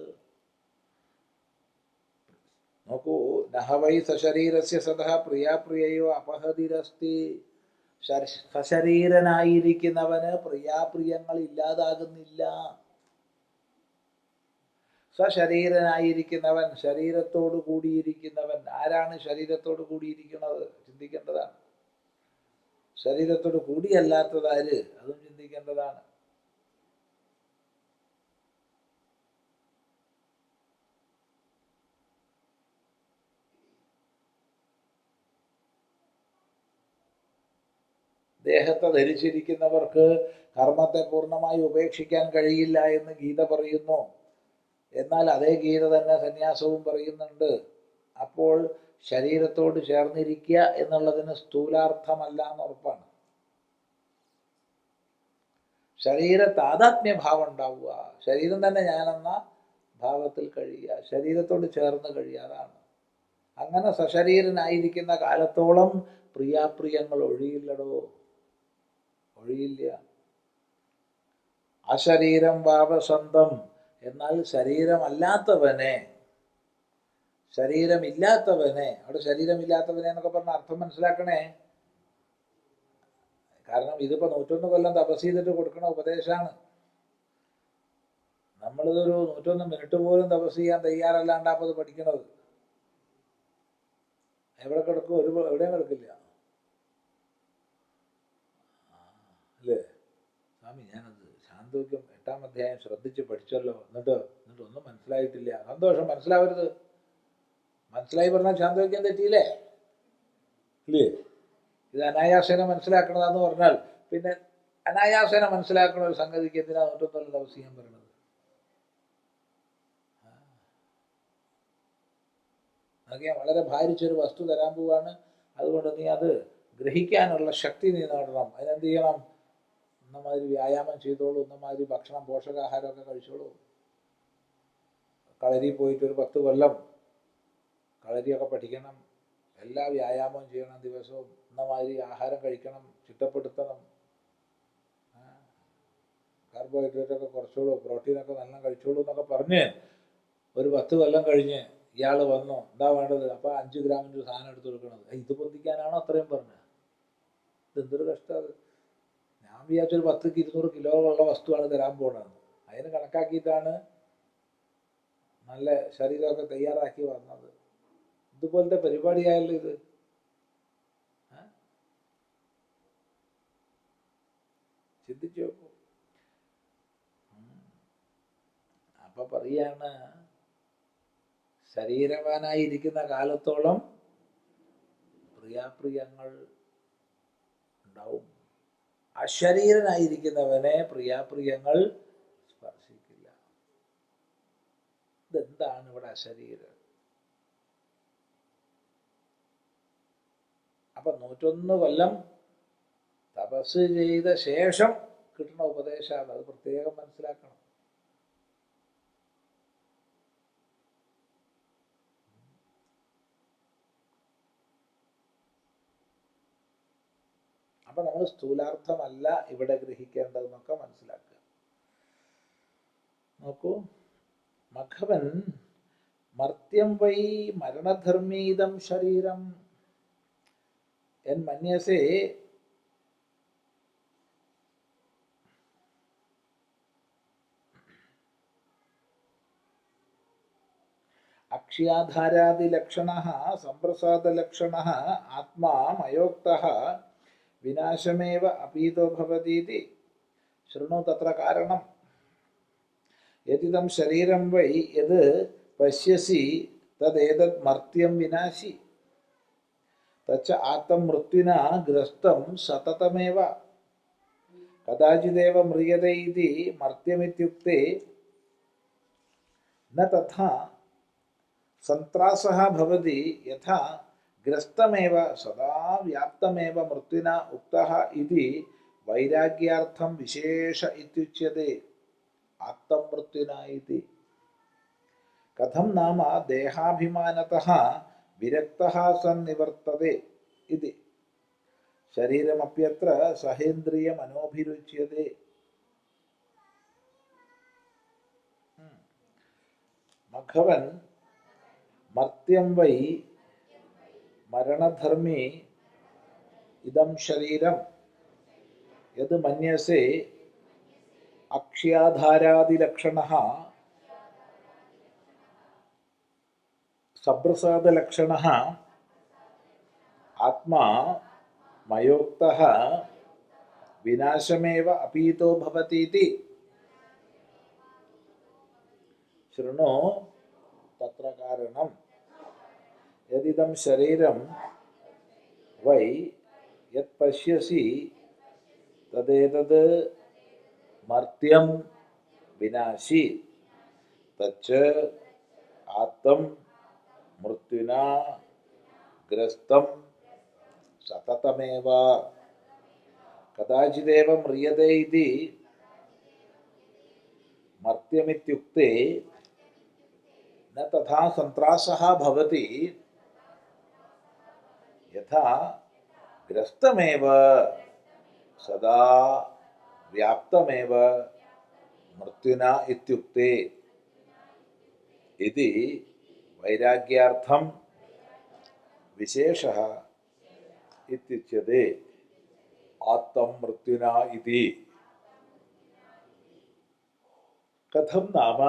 നോക്കൂ, നഹവൈ സശരീരസ്യ സദഃ പ്രിയാപ്രിയയോ അപഹതിരസ്തി, സശരീരനായിരിക്കുന്നവന് പ്രിയാപ്രിയങ്ങൾ ഇല്ലാതാകുന്നില്ല. സശരീരനായിരിക്കുന്നവൻ, ശരീരത്തോട് കൂടിയിരിക്കുന്നവൻ. ആരാണ് ശരീരത്തോട് കൂടിയിരിക്കുന്നത്? ചിന്തിക്കേണ്ടതാണ്. ശരീരത്തോട് കൂടിയല്ലാത്തതാര്? അതും ചിന്തിക്കേണ്ടതാണ്. ദേഹത്തെ ധരിച്ചിരിക്കുന്നവർക്ക് കർമ്മത്തെ പൂർണ്ണമായി ഉപേക്ഷിക്കാൻ കഴിയില്ല എന്ന് ഗീത പറയുന്നു. എന്നാൽ അതേ ഗീത തന്നെ സന്യാസവും പറയുന്നുണ്ട്. അപ്പോൾ ശരീരത്തോട് ചേർന്നിരിക്കുക എന്നുള്ളതിന് സ്ഥൂലാർത്ഥമല്ല എന്നുറപ്പാണ്. ശരീര താതാത്മ്യഭാവം ഉണ്ടാവുക, ശരീരം തന്നെ ഞാനെന്ന ഭാവത്തിൽ കഴിയുക, ശരീരത്തോട് ചേർന്ന് കഴിയുക. അതാണ്. അങ്ങനെ സശരീരനായിരിക്കുന്ന കാലത്തോളം പ്രിയാപ്രിയങ്ങൾ ഒഴിയില്ലടോ, ഒഴിയില്ല. അശരീരം വാവസന്തം, എന്നാൽ ശരീരമല്ലാത്തവനെ, ശരീരമില്ലാത്തവനെ, അവിടെ ശരീരമില്ലാത്തവനെ എന്നൊക്കെ പറഞ്ഞ അർത്ഥം മനസ്സിലാക്കണേ. കാരണം ഇതിപ്പോ 101 കൊല്ലം തപസ് ചെയ്തിട്ട് കൊടുക്കണ ഉപദേശമാണ്. നമ്മളിതൊരു 101 മിനിറ്റ് പോലും തപസ് ചെയ്യാൻ തയ്യാറല്ലാണ്ടാപ്പത് പഠിക്കണത്. എവിടെ കിടക്കും? എവിടെയും കിടക്കില്ല അല്ലേ സ്വാമി? ഞാനത് ശാന്തോക്യം 8-ാം അധ്യായം ശ്രദ്ധിച്ച് പഠിച്ചല്ലോ, എന്നിട്ട് ഒന്നും മനസ്സിലായിട്ടില്ല. സന്തോഷം, മനസ്സിലാവരുത്. മനസ്സിലായി പറഞ്ഞാൽ ശാന്തോക്യം തെറ്റിയില്ലേ? ഇല്ലേ? ഇത് അനായാസേന മനസ്സിലാക്കണതാന്ന് പറഞ്ഞാൽ പിന്നെ അനായാസേന മനസ്സിലാക്കുന്ന ഒരു സംഗതിക്ക് എന്തിനാ 101 തപസ് ചെയ്യാൻ പറയണത്? അതൊക്കെ വളരെ ഭാരിച്ചൊരു വസ്തു തരാൻ പോവാണ്. അതുകൊണ്ട് നീ അത് ഗ്രഹിക്കാനുള്ള ശക്തി നീ നേടണം. അതിനെന്ത് ചെയ്യണം? ഒന്നമാതിരി വ്യായാമം ചെയ്തോളൂ, ഒന്നമാതിരി ഭക്ഷണം പോഷകാഹാരമൊക്കെ കഴിച്ചോളൂ. കളരി പോയിട്ട് ഒരു 10 കൊല്ലം കളരിയൊക്കെ പഠിക്കണം. എല്ലാ വ്യായാമവും ചെയ്യണം, ദിവസവും ഒന്നമാതിരി ആഹാരം കഴിക്കണം, ചിട്ടപ്പെടുത്തണം. കാർബോഹൈഡ്രേറ്റ് ഒക്കെ കുറച്ചോളൂ, പ്രോട്ടീനൊക്കെ നല്ല കഴിച്ചോളൂ എന്നൊക്കെ പറഞ്ഞ് ഒരു 10 കൊല്ലം കഴിഞ്ഞ് ഇയാൾ വന്നു, എന്താ വേണ്ടത്? അപ്പം 5 ഗ്രാമിൻ്റെ ഒരു സാധനം എടുത്ത് കൊടുക്കണത്. ഇത് പൊന്തിക്കാനാണോ അത്രയും പറഞ്ഞത്? ഇതെന്തൊരു കഷ്ടം അത്. ഞാൻ വിചാരിച്ചൊരു 100-200 കിലോ ഉള്ള വസ്തുവാണ് തരാൻ പോണത്. അതിന് കണക്കാക്കിയിട്ടാണ് നല്ല ശരീരമൊക്കെ തയ്യാറാക്കി വന്നത്. ഇതുപോലത്തെ പരിപാടിയായല്ലോ ഇത്. ചിന്തിച്ചു നോക്കൂ. അപ്പൊ പറയാണ്, ശരീരവാനായിരിക്കുന്ന കാലത്തോളം പ്രിയാപ്രിയങ്ങൾ ഉണ്ടാവും. അശരീരനായിരിക്കുന്നവനെ പ്രിയാപ്രിയങ്ങൾ സ്പർശിക്കില്ല. ഇതെന്താണ് ഇവിടെ അശരീരൻ? അപ്പൊ 101 കൊല്ലം തപസ് ചെയ്ത ശേഷം കിട്ടുന്ന ഉപദേശമാണ്. അത് പ്രത്യേകം മനസ്സിലാക്കണം. അപ്പൊ നമ്മൾ സ്ഥൂലാർത്ഥമല്ല ഇവിടെ ഗ്രഹിക്കേണ്ടതെന്നൊക്കെ മനസ്സിലാക്കുക. നോക്കൂ, മഘവൻ മർത്യം വൈ മരണധർമ്മീതം ശരീരം എൻ മന്യസേ അക്ഷ്യാധാരാദിലക്ഷണഃ സംപ്രസാദലക്ഷണഃ ആത്മാ മയോക്തഃ വിനാശമേവ അപീതോ ഭവതീതി ശൃണു തത്ര കാരണം. യതിദം ശരീരം വൈ യത് പശ്യസി തദേതത് മർത്യം വിനാശി തച്ച ആത്മമൃത്യുനാ ഗ്രസ്തം സതതമേവ കദാചിദേവ മ്രിയതേ ഇതി മർത്യമിത്യുക്തേ ന തഥാ സന്ത്രാസഃ ഭവതി യഥാ ഗ്രസ്തമേവ സദാ വ്യാപ്തമേവ മൃത്യുനാ ഉക്തഃ ഇതി വൈരാഗ്യാർത്ഥം വിശേഷ ഇത്യുച്യതേ ആത്മമൃത്യുനാ ഇതി. കഥം നാമ ദേഹാഭിമാനതഃ വിരക്തഃ സൻ നിവർത്തതേ ഇതി. ശരീരമപ്യത്ര സഹേന്ദ്രിയമനോഭിരുച്യതേ. മഘവൻ മർത്യം വൈ മരണധർമ്മി ഇദം ശരീരം യത് മന്യസേ അക്ഷ്യാധാരാദിലക്ഷണഃ സമ്പ്രസാദലക്ഷണഃ ആത്മാ മയോക്തഃ വിനാശമേവ അപീതോ ഭവതീതി ശൃണു തത്ര കാരണം. യദിദം ശരീരം വൈ യത് പശ്യസി തദേതത് മർത്യം വിനാശി തച്ച ആത്മം മൃത്യുനാ ഗ്രസ്തം സതതമേവ കദാചിദേവ മ്രിയതേ ഇതി മർത്യമിത്യുക്തേ ന തഥാ സന്ത്രാസഃ ഭവതി യഥാ ഗ്രസ്തമേവ സദാ വ്യാപ്തമേവ മൃത്യുനാ ഇത്യുക്തേ ഇതി വൈരാഗ്യാർത്ഥം വിശേഷഃ ഇത്യുച്യതേ ആത്മമൃത്യുനാ ഇതി. കഥം നാമ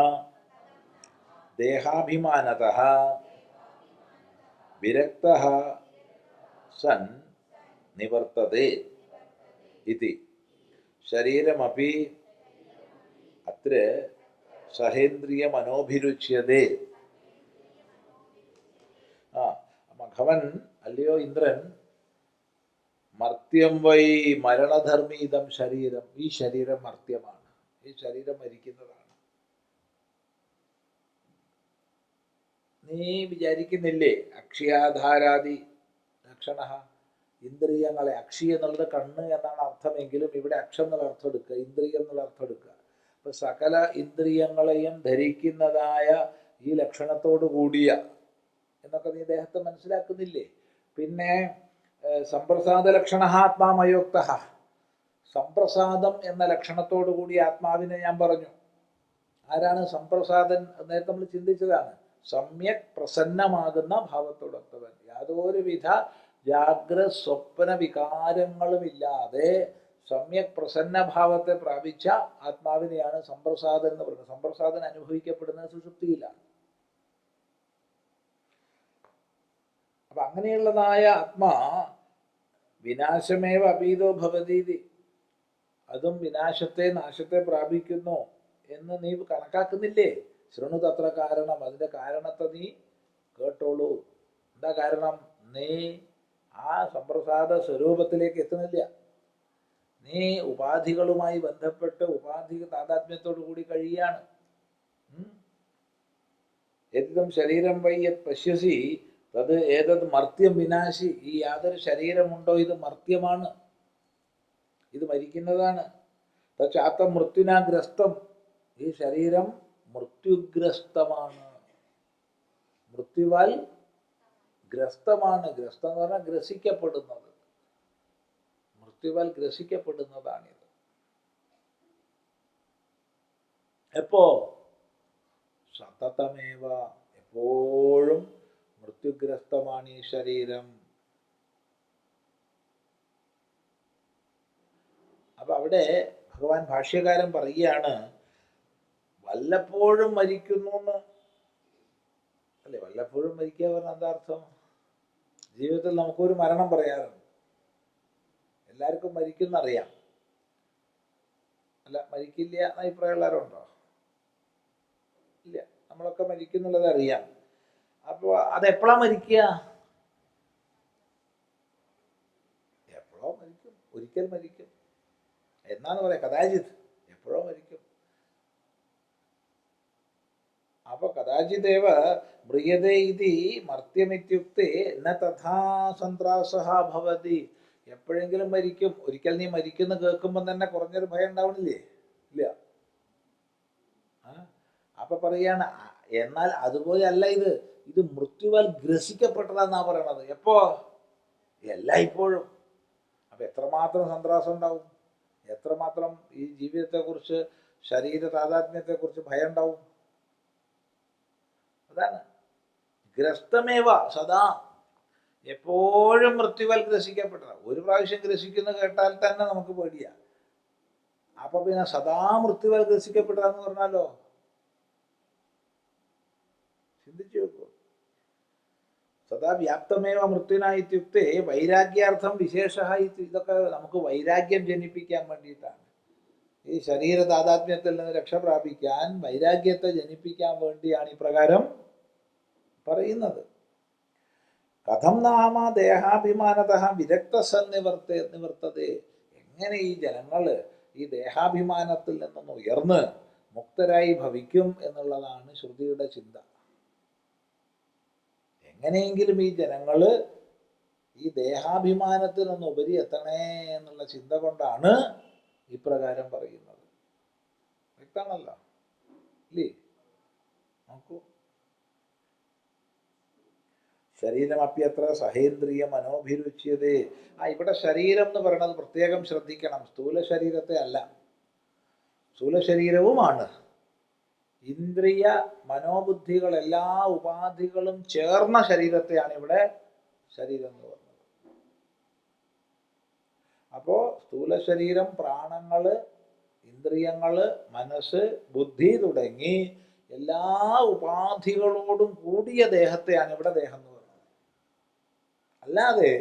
ദേഹാഭിമാനതഃ വിരക്തഃ സൻ നിവർത്തതേ ഇതി. ശരീരമപി അത്ര സഹേന്ദ്രിയമനോഭിരുച്യതേ. മഘവൻ, അല്ലയോ ഇന്ദ്രൻ, മർത്യം വൈ മരണധർമ്മീതം ശരീരം, ഈ ശരീരം മർത്യമാണ്, ഈ ശരീരം മരിക്കുന്നതാണ്. നീ വിചാരിക്കുന്നില്ലേ അക്ഷ്യാധാരാദി ലക്ഷണ ഇന്ദ്രിയങ്ങളെ, അക്ഷി എന്നുള്ളത് കണ്ണ് എന്നാണ് അർത്ഥമെങ്കിലും ഇവിടെ അക്ഷം എന്നുള്ള അർത്ഥം എടുക്കുക, ഇന്ദ്രിയം എന്നുള്ള അർത്ഥം എടുക്കുക. അപ്പൊ സകല ഇന്ദ്രിയങ്ങളെയും ധരിക്കുന്നതായ ഈ ലക്ഷണത്തോടു കൂടിയ എന്നൊക്കെ നീ ദേഹത്തെ മനസ്സിലാക്കുന്നില്ലേ? പിന്നെ സംപ്രസാദ ലക്ഷണ ആത്മാമയോക്ത, സംപ്രസാദം എന്ന ലക്ഷണത്തോടു കൂടി ആത്മാവിനെ ഞാൻ പറഞ്ഞു. ആരാണ് സംപ്രസാദൻ? നേരത്തെ നമ്മൾ ചിന്തിച്ചതാണ്. സമ്യക് പ്രസന്നമാകുന്ന ഭാവത്തോടൊത്തവൻ, യാതൊരുവിധ ജാഗ്രത സ്വപ്ന വികാരങ്ങളുമില്ലാതെ സമ്യക് പ്രസന്ന ഭാവത്തെ പ്രാപിച്ച ആത്മാവിനെയാണ് സംപ്രസാദൻ എന്ന് പറയുന്നത്. സംപ്രസാദൻ അനുഭവിക്കപ്പെടുന്നത് സുഷുപ്തിയിലാണ്. അപ്പൊ അങ്ങനെയുള്ളതായ ആത്മാ വിനാശമേവ അപീതോ ഭവതീതി, അതും വിനാശത്തെ, നാശത്തെ പ്രാപിക്കുന്നു എന്ന് നീ കണക്കാക്കുന്നില്ലേ? ശൃണു തത്ര കാരണം, അതിൻ്റെ കാരണത്തെ നീ കേട്ടോളൂ. എന്താ കാരണം? നീ ആ സമ്പ്രസാദ സ്വരൂപത്തിലേക്ക് എത്തുന്നില്ല. നീ ഉപാധികളുമായി ബന്ധപ്പെട്ട് ഉപാധി താതാത്മ്യത്തോടു കൂടി കഴിയാണ്. ഏതം ശരീരം വൈ യത് പശ്യസി തത് ഏതത് മർത്യം വിനാശി. ഈ യാതൊരു ശരീരമുണ്ടോ ഇത് മർത്യമാണ്, ഇത് മരിക്കുന്നതാണ്. തച്ചാത്തം മൃത്യുനാഗ്രസ്തം, ഈ ശരീരം മൃത്യുഗ്രസ്തമാണ്, മൃത്യുവാൽ ഗ്രസ്തമാണ്. ഗ്രസ്തം എന്ന് പറഞ്ഞാൽ ഗ്രസിക്കപ്പെടുന്നത്, മൃത്യുവാൽ ഗ്രസിക്കപ്പെടുന്നതാണിത്. എപ്പോ? സതതമേവ, എപ്പോഴും മൃത്യുഗ്രസ്തമാണ് ഈ ശരീരം. അപ്പൊ അവിടെ ഭഗവാൻ ഭാഷ്യകാരൻ പറയുകയാണ്, വല്ലപ്പോഴും മരിക്കുന്നു എന്ന് അല്ലേ? വല്ലപ്പോഴും മരിക്കുക പറഞ്ഞാൽ എന്താ അർത്ഥം? ജീവിതത്തിൽ നമുക്കൊരു മരണം പറയാറുണ്ട്, എല്ലാവർക്കും മരിക്കുന്നറിയാം. അല്ല, മരിക്കില്ല എന്ന അഭിപ്രായമുള്ളവരുണ്ടോ? ഇല്ല, നമ്മളൊക്കെ മരിക്കുന്നുള്ളത് അറിയാം. അപ്പോൾ അതെപ്പോഴാ മരിക്കുക? എപ്പോഴോ മരിക്കും, ഒരിക്കൽ മരിക്കും എന്നാന്ന് പറയാം. കഥാചിത്, എപ്പോഴോ മരിക്കും. അപ്പൊ കഥാചിദേവ മ്രിയതേ ഇതി മർത്യമിത്യുക്തേ ന തഥാ സന്ത്രാസഃ ഭവതി. എപ്പോഴെങ്കിലും മരിക്കും. ഒരിക്കൽ നീ മരിക്കുന്നു കേൾക്കുമ്പോൾ തന്നെ കുറഞ്ഞൊരു ഭയം ഉണ്ടാവണില്ലേ? ഇല്ല. അപ്പൊ പറയാണ്, എന്നാൽ അതുപോലെ അല്ല ഇത്, ഇത് മൃത്യുവാൽ ഗ്രസിക്കപ്പെട്ടതാന്നാ പറയണത്. എപ്പോ? എല്ലായ്പ്പോഴും. അപ്പൊ എത്രമാത്രം സന്ത്രാസം ഉണ്ടാവും, എത്രമാത്രം ഈ ജീവിതത്തെക്കുറിച്ച്, ശരീര താതാത്മ്യത്തെക്കുറിച്ച് ഭയം ഉണ്ടാവും. അതാണ് ഗ്രസ്തമേവ സദാ, എപ്പോഴും മൃത്യുവാൽ ഗ്രസിക്കപ്പെട്ടതാണ്. ഒരു പ്രാവശ്യം ഗ്രസിക്കുന്ന കേട്ടാൽ തന്നെ നമുക്ക് പേടിയാ. അപ്പൊ പിന്നെ സദാ മൃത്യുവാൽ ഗ്രസിക്കപ്പെട്ടതാന്ന് പറഞ്ഞാലോ, ചിന്തിച്ചു നോക്കൂ. സദാ വ്യാപ്തമേവ മൃത്യുനായിത്യുക്തേ വൈരാഗ്യാർത്ഥം വിശേഷ. ഇതൊക്കെ നമുക്ക് വൈരാഗ്യം ജനിപ്പിക്കാൻ വേണ്ടിയിട്ടാണ്. ഈ ശരീര താതാത്മ്യത്തിൽ നിന്ന് രക്ഷ പ്രാപിക്കാൻ വൈരാഗ്യത്തെ ജനിപ്പിക്കാൻ വേണ്ടിയാണ് ഈ പ്രകാരം പറയുന്നത്. കഥം നാമ ദേഹാഭിമാനതഃ വിരക്തസന്നിവർത്തതേ. എങ്ങനെ ഈ ജനങ്ങള് ഈ ദേഹാഭിമാനത്തിൽ നിന്നും ഉയർന്ന് മുക്തരായി ഭവിക്കും എന്നുള്ളതാണ് ശ്രുതിയുടെ ചിന്ത. എങ്ങനെയെങ്കിലും ഈ ജനങ്ങള് ഈ ദേഹാഭിമാനത്തിൽ നിന്ന് ഉപരി എത്തണേ എന്നുള്ള ചിന്ത കൊണ്ടാണ് ഇപ്രകാരം പറയുന്നത്. വ്യക്തമാണല്ലോ ഇല്ലേ? നോക്കൂ, ശരീരമപ്യത്ര സഹേന്ദ്രിയ മനോഭിരുച്യതേ. ഇവിടെ ശരീരം എന്ന് പറയുന്നത് പ്രത്യേകം ശ്രദ്ധിക്കണം. സ്ഥൂല ശരീരത്തെ അല്ല, സ്ഥൂല ശരീരവുമാണ്. ഇന്ദ്രിയ മനോബുദ്ധികൾ, എല്ലാ ഉപാധികളും ചേർന്ന ശരീരത്തെയാണ് ഇവിടെ ശരീരം എന്ന് പറയുന്നത്. അപ്പോ സ്ഥൂല ശരീരം, പ്രാണങ്ങള്, ഇന്ദ്രിയങ്ങള്, മനസ്സ്, ബുദ്ധി തുടങ്ങി എല്ലാ ഉപാധികളോടും കൂടിയ ദേഹത്തെയാണ് ഇവിടെ ദേഹം എന്ന് പറയുന്നത്. അല്ലാതെ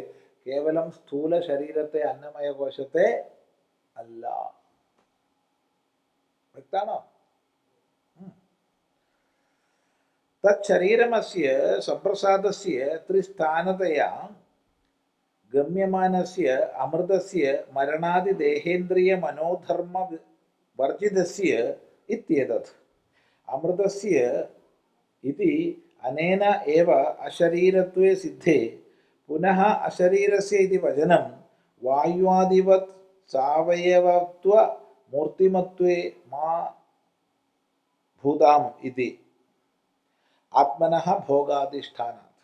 കേവലം സ്ഥൂല ശരീരത്തെ, അന്നമയ കോശത്തെ അല്ല. വ്യക്താണോ? തരീരമസ്യ സമ്പ്രസാദസ്യ ത്രിസ്ഥാനതയാ ഗമ്യമാനസ്യ അമൃതസ്യ മരണാദി ദേഹേന്ദ്രിയ മനോധർമ്മ വർജിതസ്യ ഇത്യേതത്. അമൃതസ്യ ഇതി അനേന ഏവ അശരീരത്വേ സിദ്ധേ പുനഃ അശരീരസ്യ ഇതി വചനം വായുവാദിവത് സാവയവത്വ മൂർത്തിമത്വേ മാ ഭൂതാം ഇതി ആത്മനഃ ഭോഗാധിഷ്ഠാനാത്.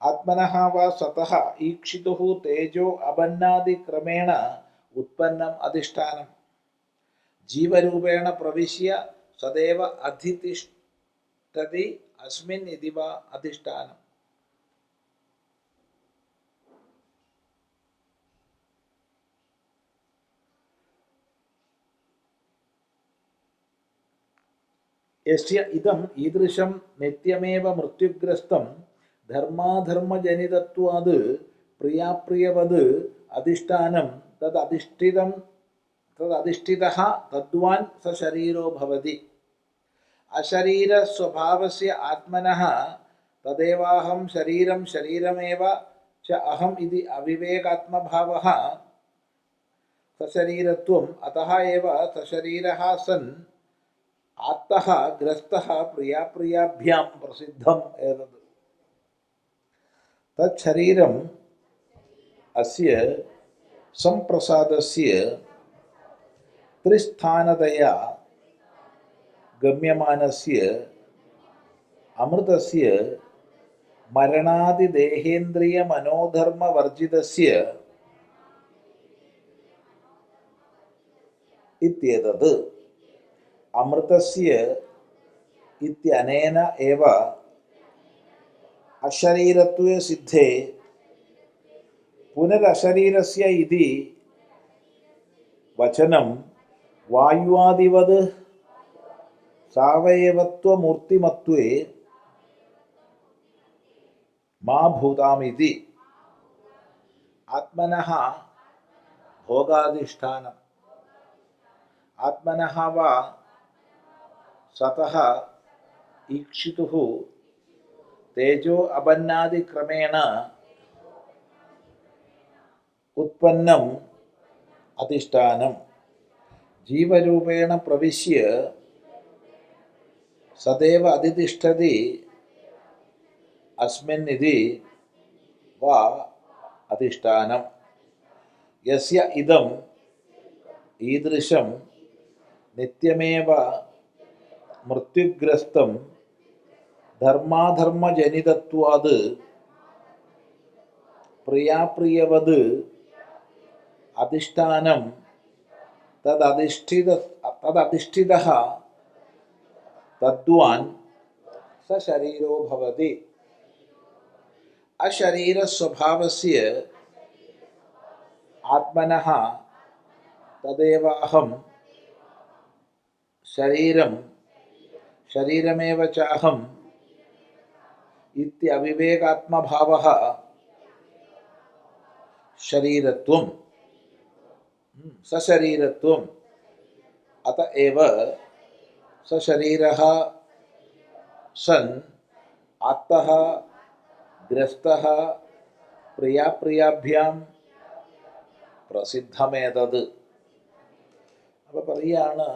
ആത്മനഃ വാ സതഃ ഈക്ഷിതുഃ തേജോ അപന്നാദി ക്രമേണ ഉത്പന്നം അധിഷ്ഠാനം ജീവരൂപേണ പ്രവിശ്യ സദൈവ അധിതിഷ്ഠതി അസ്മിൻ ഇതി വാ അധിഷ്ഠാനം. യസ്യ ഇദം ഈദൃശം നിത്യമേവ മൃത്യുഗ്രസ്തം ധർമാധർമ്മജനിതത്വാത് പ്രിയാപ്രിയവത് അധിഷ്ഠാനം തദധിഷ്ഠിതഃ തദ്വാൻ സ ശരീരോ ഭവതി. അശരീര സ്വഭാവസ്യ ആത്മനഃ തദേവാഹം ശരീരം ശരീരമേവ ച അഹം ഇതി അവിവേകാത്മഭാവഃ സശരീരത്വം അതഃ ഏവ സശരീരഃ സൻ ആത്തഃ ഗ്രസ്തഃ പ്രിയാപ്രിയാഭ്യാം പ്രസിദ്ധം ഏതത്. തച്ഛരീരം അസ്യ സംപ്രസാദസ്യ ത്രിസ്ഥാനതയാ ഗമ്യമാനസ്യ അമൃതസ്യ മരണാദിദേഹേന്ദ്രിയ മനോധർമ്മവർജിതസ്യ ഇത്യേതത്. അമൃതസ്യ ഇത്യനേന ഏവ അശരീരത്വേ സിദ്ധേ പുനരശരീരസ്യ ഇതി വചനം വായുവാദിവത് സാവയവത്വമൂർത്തിമത്വേ മാ ഭൂതാമിതി. ആത്മനഃ ഭോഗാധിഷ്ഠാനം ആത്മനഃ വാ സതഃ ഈക്ഷിതുഃ തേജോ അപന്നാദിക്രമേണ ഉത്പന്നം അധിഷ്ഠാനം ജീവരൂപേണ പ്രവിശ്യ സദൈവ അധിതിഷ്ഠതി അസ്മിന്നിതി വാ അധിഷ്ഠാനം. യസ്യ ഇദം ഈദൃശം നിത്യമേവ മൃത്യുഗ്രസ്തം ധർമാധർമ്മജനിതത്വാത് പ്രിയാപ്രിയവത് അധിഷ്ഠാനം തദധിഷ്ഠിതഃ തദ്വാൻ സശരീരോ ഭവതി. അശരീരസ്വഭാവസ്യ ആത്മനഃ തദേവാഹം ശരീരം ശരീരമേവ ചാഹം ഇത്യവിവേകാത്മഭാവഃ ശരീരത്വം സശരീരത്വം അത ഏവ സശരീരഃ സൻ ആത്തഃ ഗ്രസ്തഃ പ്രിയാപ്രിയാഭ്യാം പ്രസിദ്ധമേതത്. അപ്പോൾ പറയുകയാണ്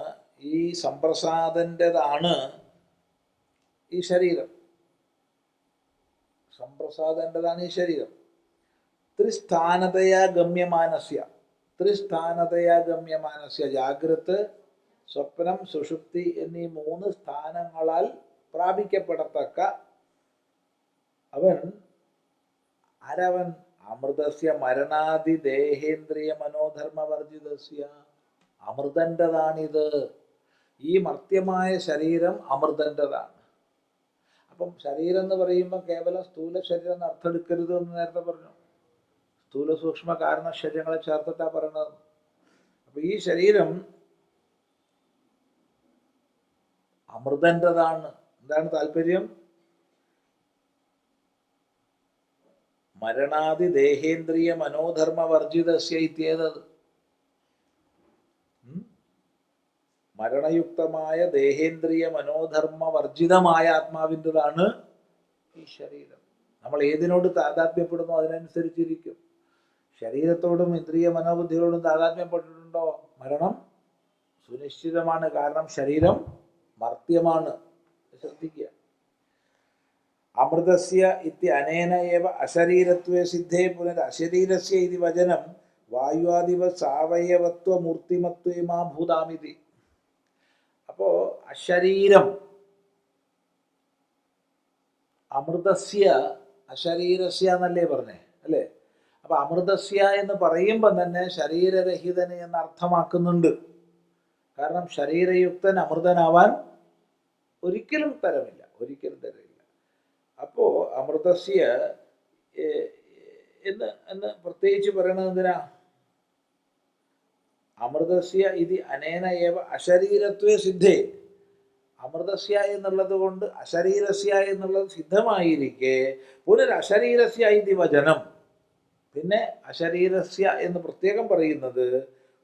ഈ സംപ്രസാദൻ്റെതാണ് ഈ ശരീരം. സംപ്രസാദൻ്റെതാണ് ഈ ശരീരം. ത്രിസ്ഥാനതയാ ഗമ്യമാനസ്യ ജാഗ്രത് സ്വപ്നം സുഷുപ്തി എന്നീ 3 സ്ഥാനങ്ങളാൽ പ്രാപിക്കപ്പെടത്തക്ക അവൻ ആരവൻ? അമൃതസ്യ മരണാദി ദേഹേന്ദ്രിയ മനോധർമ്മവർജിതസ്യ. അമൃതൻ്റെതാണിത്. ഈ മർത്യമായ ശരീരം അമൃതൻ്റെതാണ്. അപ്പം ശരീരം എന്ന് പറയുമ്പോൾ കേവലം സ്ഥൂല ശരീരം എന്ന് അർത്ഥം എടുക്കരുത് എന്ന് നേരത്തെ പറഞ്ഞു. സ്ഥൂല സൂക്ഷ്മ കാരണ ശരീരങ്ങളെ ചേർത്തിട്ടാ പറയണത്. അപ്പൊ ഈ ശരീരം അമൃതൻ്റെതാണ്. എന്താണ് താല്പര്യം? മരണാദി ദേഹേന്ദ്രിയ മനോധർമ്മവർജിതസ്യ ഇത്യേതത്. മരണയുക്തമായ ദേഹേന്ദ്രിയ മനോധർമ്മവർജിതമായ ആത്മാവിൻ്റെതാണ് ഈ ശരീരം. നമ്മൾ ഏതിനോട് താതാത്മ്യപ്പെടുന്നോ അതിനനുസരിച്ചിരിക്കും. ശരീരത്തോടും ഇന്ദ്രിയ മനോബുദ്ധികളോടും താതാത്മ്യപ്പെട്ടിട്ടുണ്ടോ മരണം സുനിശ്ചിതമാണ്. കാരണം ശരീരം മർത്യമാണ്. ശ്രദ്ധിക്കുക. അമൃതസ്യ ഇത്യനേന ഏവ അശരീരത്വേ സിദ്ധേ പുനരശരീരസ്യ ഇതി വചനം വായുവാദിവ സാവയവത്വമൂർത്തിമത്വേ മാ ഭൂതാമിതി. അപ്പോ അശരീരം അമൃതസ്യ അശരീരസ്യ എന്നല്ലേ പറഞ്ഞേ, അല്ലേ? അപ്പൊ അമൃതസ്യ എന്ന് പറയുമ്പോൾ തന്നെ ശരീരരഹിതന് എന്ന് അർത്ഥമാക്കുന്നുണ്ട്. കാരണം ശരീരയുക്തൻ അമൃതനാവാൻ ഒരിക്കലും തരമില്ല. അപ്പോ അമൃതസ്യ എന്ന് പ്രത്യേകിച്ച് പറയണത് എന്തിനാ? അമൃതസ്യ ഇത് അനേന ഏവ അശരീരത്വേ സിദ്ധേ. അമൃതസ്യ എന്നുള്ളത് കൊണ്ട് അശരീരസ്യ എന്നുള്ളത് സിദ്ധമായിരിക്കെ പുനരശരീരസ്യ ഇതി വചനം. പിന്നെ അശരീരസ്യ എന്ന് പ്രത്യേകം പറയുന്നത്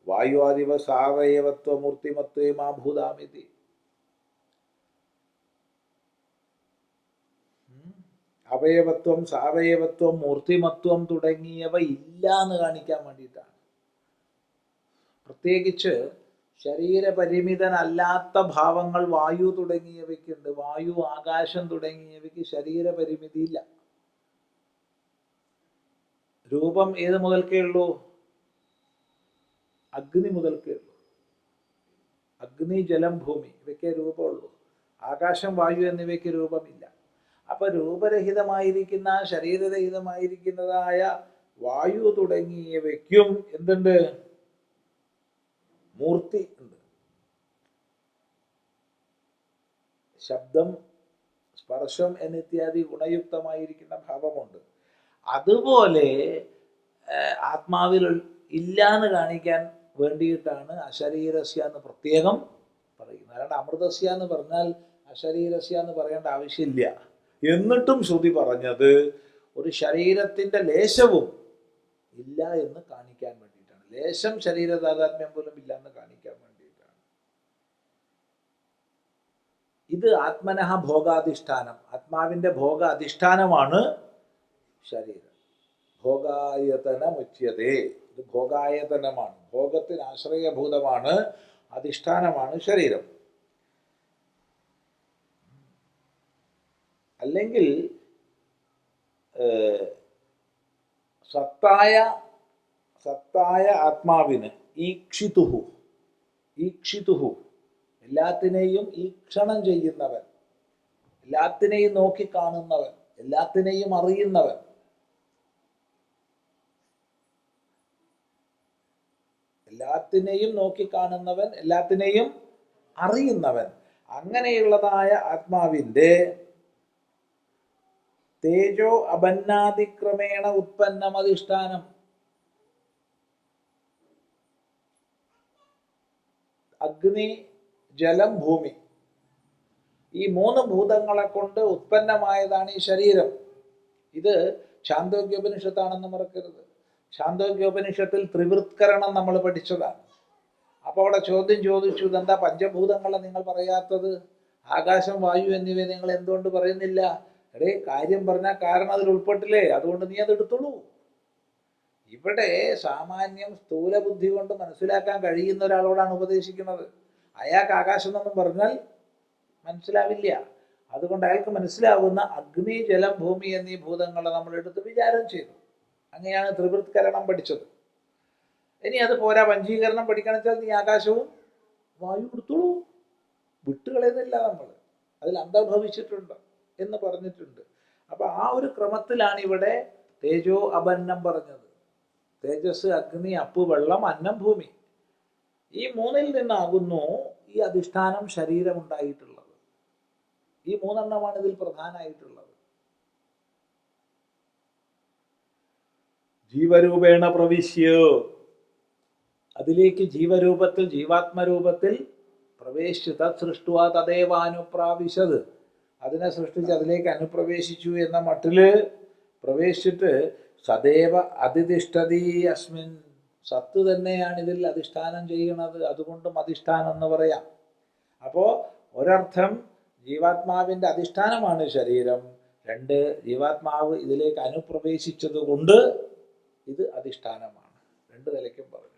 വായുവാദിവ സാവയവത്വ മൂർത്തിമത്വേ മാ ഭൂതാമിതി. അവയവത്വം, സാവയവത്വം, മൂർത്തിമത്വം തുടങ്ങിയവ ഇല്ല എന്ന് കാണിക്കാൻ വേണ്ടിയിട്ടാണ്. പ്രത്യേകിച്ച് ശരീരപരിമിതനല്ലാത്ത ഭാവങ്ങൾ വായു തുടങ്ങിയവയ്ക്കുണ്ട്. വായു, ആകാശം തുടങ്ങിയവയ്ക്ക് ശരീരപരിമിതി ഇല്ല. രൂപം ഏത് മുതൽക്കേ ഉള്ളൂ? അഗ്നി മുതൽക്കേ ഉള്ളൂ. അഗ്നി, ജലം, ഭൂമി ഇവയ്ക്കേ രൂപമുള്ളൂ. ആകാശം, വായു എന്നിവയ്ക്ക് രൂപമില്ല. അപ്പൊ രൂപരഹിതമായിരിക്കുന്ന, ശരീരരഹിതമായിരിക്കുന്നതായ വായു തുടങ്ങിയവയ്ക്കും എന്തുണ്ട്? മൂർത്തി ഉണ്ട്. ശബ്ദം, സ്പർശം എന്നിത്യാദി ഗുണയുക്തമായിരിക്കുന്ന ഭാവമുണ്ട്. അതുപോലെ ആത്മാവിൽ ഇല്ല എന്ന് കാണിക്കാൻ വേണ്ടിയിട്ടാണ് അശരീരസ്യ എന്ന് പ്രത്യേകം പറയുന്നത്. അല്ലാണ്ട് അമൃതസ്യ എന്ന് പറഞ്ഞാൽ അശരീരസ്യ എന്ന് പറയേണ്ട ആവശ്യമില്ല. എന്നിട്ടും ശ്രുതി പറഞ്ഞത് ഒരു ശരീരത്തിൻ്റെ ലേശവും ഇല്ല എന്ന് കാണിക്കാൻ വേണ്ടിയിട്ടാണ്. ലേശം ശരീര താതാത്മ്യം പോലും ഇല്ല എന്ന് കാണിക്കാൻ വേണ്ടിയിട്ടാണ്. ഇത് ആത്മനഃ ഭോഗാധിഷ്ഠാനം, ആത്മാവിൻ്റെ ഭോഗ അധിഷ്ഠാനമാണ് ശരീരം. ഭോഗായതനമുച്യതേ, ഇത് ഭോഗായതനമാണ്, ഭോഗത്തിന് ആശ്രയഭൂതമാണ്, അധിഷ്ഠാനമാണ് ശരീരം. അല്ലെങ്കിൽ സത്തായ ആത്മാവിന് ഈക്ഷിതുഹു, എല്ലാത്തിനെയും ഈക്ഷണം ചെയ്യുന്നവൻ, എല്ലാത്തിനെയും നോക്കിക്കാണുന്നവൻ, എല്ലാത്തിനെയും അറിയുന്നവൻ, എല്ലാത്തിനെയും നോക്കിക്കാണുന്നവൻ, എല്ലാത്തിനെയും അറിയുന്നവൻ, അങ്ങനെയുള്ളതായ ആത്മാവിൻ്റെ തേജോ അപന്നാതിക്രമേണ ഉത്പന്നമധിഷ്ഠാനം, അഗ്നി, ജലം, ഭൂമി, ഈ മൂന്ന് ഭൂതങ്ങളെ കൊണ്ട് ഉത്പന്നമായതാണ് ഈ ശരീരം. ഇത് ഛാന്തോഗ്യോപനിഷത്താണെന്ന് മറക്കരുത്. ഛാന്തോഗ്യോപനിഷത്തിൽ ത്രിവൃത്കരണം നമ്മൾ പഠിച്ചതാണ്. അപ്പോൾ അവിടെ ചോദ്യം ചോദിച്ചു, ഇതെന്താ പഞ്ചഭൂതങ്ങളെ നിങ്ങൾ പറയാത്തത്? ആകാശം, വായു എന്നിവ നിങ്ങൾ എന്തുകൊണ്ട് പറയുന്നില്ല? എടേ, കാര്യം പറഞ്ഞാൽ കാരണം അതിൽ ഉൾപ്പെട്ടില്ലേ, അതുകൊണ്ട് നീ അത് എടുത്തോളൂ. ഇവിടെ സാമാന്യം സ്ഥൂല ബുദ്ധി കൊണ്ട് മനസ്സിലാക്കാൻ കഴിയുന്ന ഒരാളോടാണ് ഉപദേശിക്കുന്നത്. അയാൾക്ക് ആകാശം എന്നൊന്നും പറഞ്ഞാൽ മനസ്സിലാവില്ല. അതുകൊണ്ട് അയാൾക്ക് മനസ്സിലാവുന്ന അഗ്നി, ജലം, ഭൂമി എന്നീ ഭൂതങ്ങളെ നമ്മൾ എടുത്ത് വിചാരം ചെയ്തു. അങ്ങനെയാണ് ത്രിവൃത്കരണം പഠിച്ചത്. ഇനി അത് പോരാ, പഞ്ചീകരണം പഠിക്കണം വെച്ചാൽ നീ ആകാശവും വായു എടുത്തോളൂ, വിട്ടുകളയുന്നില്ല. നമ്മൾ അതിൽ അന്തർഭവിച്ചിട്ടുണ്ട് എന്ന് പറഞ്ഞിട്ടുണ്ട്. അപ്പൊ ആ ഒരു ക്രമത്തിലാണ് ഇവിടെ തേജോ അപന്നം പറഞ്ഞത്. തേജസ്, അഗ്നി, അപ്പ്, വെള്ളം, അന്നം, ഭൂമി, ഈ മൂന്നിൽ നിന്നാകുന്നു ഈ അധിഷ്ഠാനം ശരീരം ഉണ്ടായിട്ടുള്ളത്. ഈ മൂന്നെണ്ണമാണ് ഇതിൽ പ്രധാനമായിട്ടുള്ളത്. ജീവരൂപേണ പ്രവിശ്യ, അതിലേക്ക് ജീവരൂപത്തിൽ, ജീവാത്മരൂപത്തിൽ പ്രവേശിച്ചു. തത് സൃഷ്ടുവാ തദേവ അനുപ്രാവിശത്, അതിനെ സൃഷ്ടിച്ച് അതിലേക്ക് അനുപ്രവേശിച്ചു എന്ന മട്ടില് പ്രവേശിച്ചിട്ട് സദേവ അതിതിഷ്ഠതി അസ്മിൻ, സത്ത് തന്നെയാണ് ഇതിൽ അധിഷ്ഠാനം ചെയ്യുന്നത്. അതുകൊണ്ടും അധിഷ്ഠാനം എന്ന് പറയാം. അപ്പോൾ ഒരർത്ഥം ജീവാത്മാവിൻ്റെ അധിഷ്ഠാനമാണ് ശരീരം. രണ്ട്, ജീവാത്മാവ് ഇതിലേക്ക് അനുപ്രവേശിച്ചത് കൊണ്ട് ഇത് അധിഷ്ഠാനമാണ്. രണ്ട് നിലയ്ക്കും പറഞ്ഞു.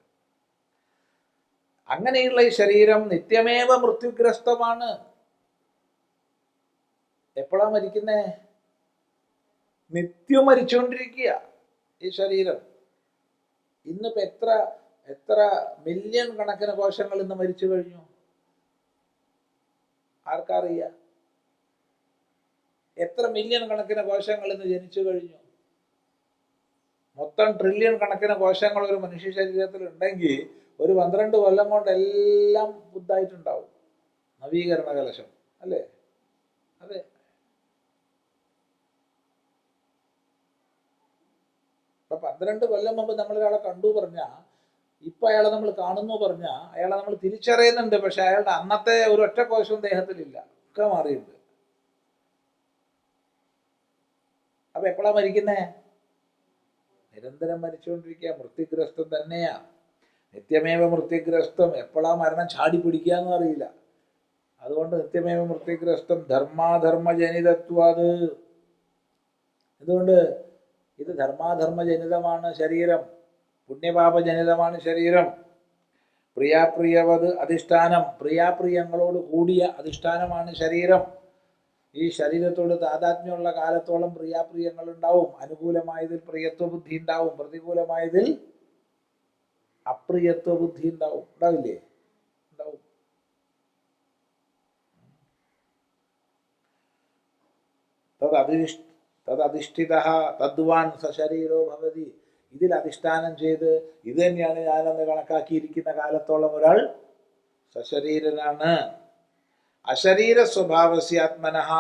അങ്ങനെയുള്ള ഈ ശരീരം നിത്യമേവ മൃത്യുഗ്രസ്തമാണ്. എപ്പോഴാ മരിക്കുന്നേ? നിത്യം മരിച്ചുകൊണ്ടിരിക്കുക ഈ ശരീരം. ഇന്നിപ്പോ എത്ര മില്യൺ കണക്കിന് കോശങ്ങൾ ഇന്ന് മരിച്ചു കഴിഞ്ഞു? ആർക്കറിയാം? എത്ര മില്യൺ കണക്കിന് കോശങ്ങൾ ഇന്ന് ജനിച്ചു കഴിഞ്ഞു? മൊത്തം ട്രില്യൺ കണക്കിന് കോശങ്ങൾ ഒരു മനുഷ്യ ശരീരത്തിൽ ഉണ്ടെങ്കിൽ ഒരു 12 കൊല്ലം കൊണ്ട് എല്ലാം ബുദ്ധായിട്ടുണ്ടാവും. നവീകരണ കലശം അല്ലേ? അതെ. അപ്പൊ 12 കൊല്ലം മുമ്പ് നമ്മളൊരാളെ കണ്ടു പറഞ്ഞാൽ ഇപ്പൊ അയാളെ നമ്മൾ കാണുന്നു പറഞ്ഞാൽ അയാളെ നമ്മൾ തിരിച്ചറിയുന്നുണ്ട്. പക്ഷെ അയാളുടെ അന്നത്തെ ഒരു ഒറ്റ കോശവും ദേഹത്തിലില്ല, ഒക്കെ മാറിയിട്ടുണ്ട്. അപ്പൊ എപ്പോഴാ മരിക്കുന്നേ? നിരന്തരം മരിച്ചുകൊണ്ടിരിക്കുക. മൃത്യുഗ്രസ്തം തന്നെയാ. നിത്യമേവ മൃത്യുഗ്രസ്തം. എപ്പോഴാ മരണം ചാടി പിടിക്കാന്നും അറിയില്ല. അതുകൊണ്ട് നിത്യമേവ മൃത്യുഗ്രസ്തം ധർമാധർമ്മ ജനിതത്വാത്. എന്തുകൊണ്ട്? ഇത് ധർമാധർമ്മജനിതമാണ് ശരീരം, പുണ്യപാപജനിതമാണ് ശരീരം. പ്രിയാപ്രിയവത് അധിഷ്ഠാനം, പ്രിയാപ്രിയങ്ങളോട് കൂടിയ അധിഷ്ഠാനമാണ് ശരീരം. ഈ ശരീരത്തോട് താതാത്മ്യമുള്ള കാലത്തോളം പ്രിയാപ്രിയങ്ങൾ ഉണ്ടാവും. അനുകൂലമായതിൽ പ്രിയത്വ ബുദ്ധി ഉണ്ടാവും, പ്രതികൂലമായതിൽ അപ്രിയത്വ ബുദ്ധി ഉണ്ടാവും. ഉണ്ടാവില്ലേ? ഉണ്ടാവും. തദധിഷ്ഠിത തദ്വാൻ സശരീരോ ഭവതി. ഇതിൽ അധിഷ്ഠാനം ചെയ്ത് ഇത് തന്നെയാണ് ഞാനെന്ന് കണക്കാക്കിയിരിക്കുന്ന കാലത്തോളം ഒരാൾ സശരീരനാണ്. അശരീര സ്വഭാവസ്യാത്മനഃ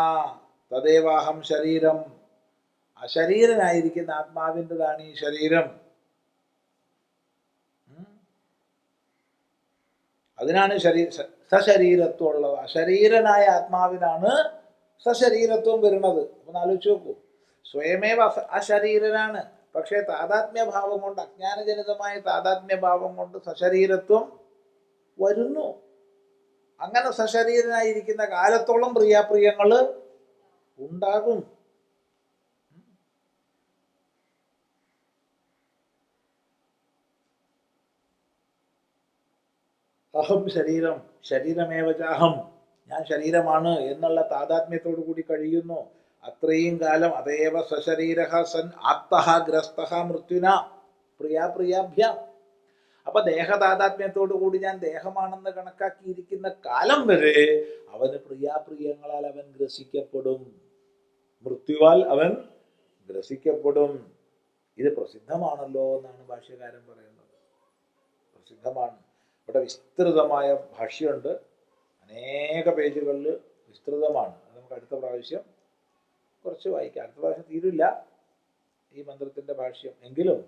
തദേവാഹം ശരീരം. അശരീരനായിരിക്കുന്ന ആത്മാവിൻ്റെതാണ് ഈ ശരീരം. അതിനാണ് സശരീരത്വം ഉള്ളത്. അശരീരനായ ആത്മാവിനാണ് സശരീരത്വം വരുന്നത്. ഒന്ന് ആലോചിച്ച് നോക്കൂ. സ്വയമേവ അശരീരനാണ്, പക്ഷേ താതാത്മ്യഭാവം കൊണ്ട്, അജ്ഞാനജനിതമായ താതാത്മ്യഭാവം കൊണ്ട് സശരീരത്വം വരുന്നു. അങ്ങനെ സശരീരനായിരിക്കുന്ന കാലത്തോളം പ്രിയാപ്രിയങ്ങൾ ഉണ്ടാകും. അഹം ശരീരം, ശരീരമേവചാഹം, ഞാൻ ശരീരമാണ് എന്നുള്ള താതാത്മ്യത്തോടു കൂടി കഴിയുന്നു. അത്രയും കാലം അതേവ സശരീര സൻ ആപ്തഃ ഗ്രസ്തഃ മൃത്യുന പ്രിയാപ്രിയാഭ്യാം. അപ്പൊ ദേഹതാതാത്മ്യത്തോടു കൂടി ഞാൻ ദേഹമാണെന്ന് കണക്കാക്കിയിരിക്കുന്ന കാലം വരെ അവന് പ്രിയാപ്രിയങ്ങളാൽ അവൻ ഗ്രസിക്കപ്പെടും, മൃത്യുവാൽ അവൻ ഗ്രസിക്കപ്പെടും. ഇത് പ്രസിദ്ധമാണല്ലോ എന്നാണ് ഭാഷ്യകാരൻ പറയുന്നത്. പ്രസിദ്ധമാണ്. ഇവിടെ വിസ്തൃതമായ ഭാഷ്യമുണ്ട്, അനേക പേജുകളിൽ വിസ്തൃതമാണ്. അത് നമുക്ക് അടുത്ത പ്രാവശ്യം കുറച്ച് വായിക്കാം. അടുത്ത പ്രാവശ്യം തീരില്ല ഈ മന്ത്രത്തിന്റെ ഭാഷ്യം, എങ്കിലും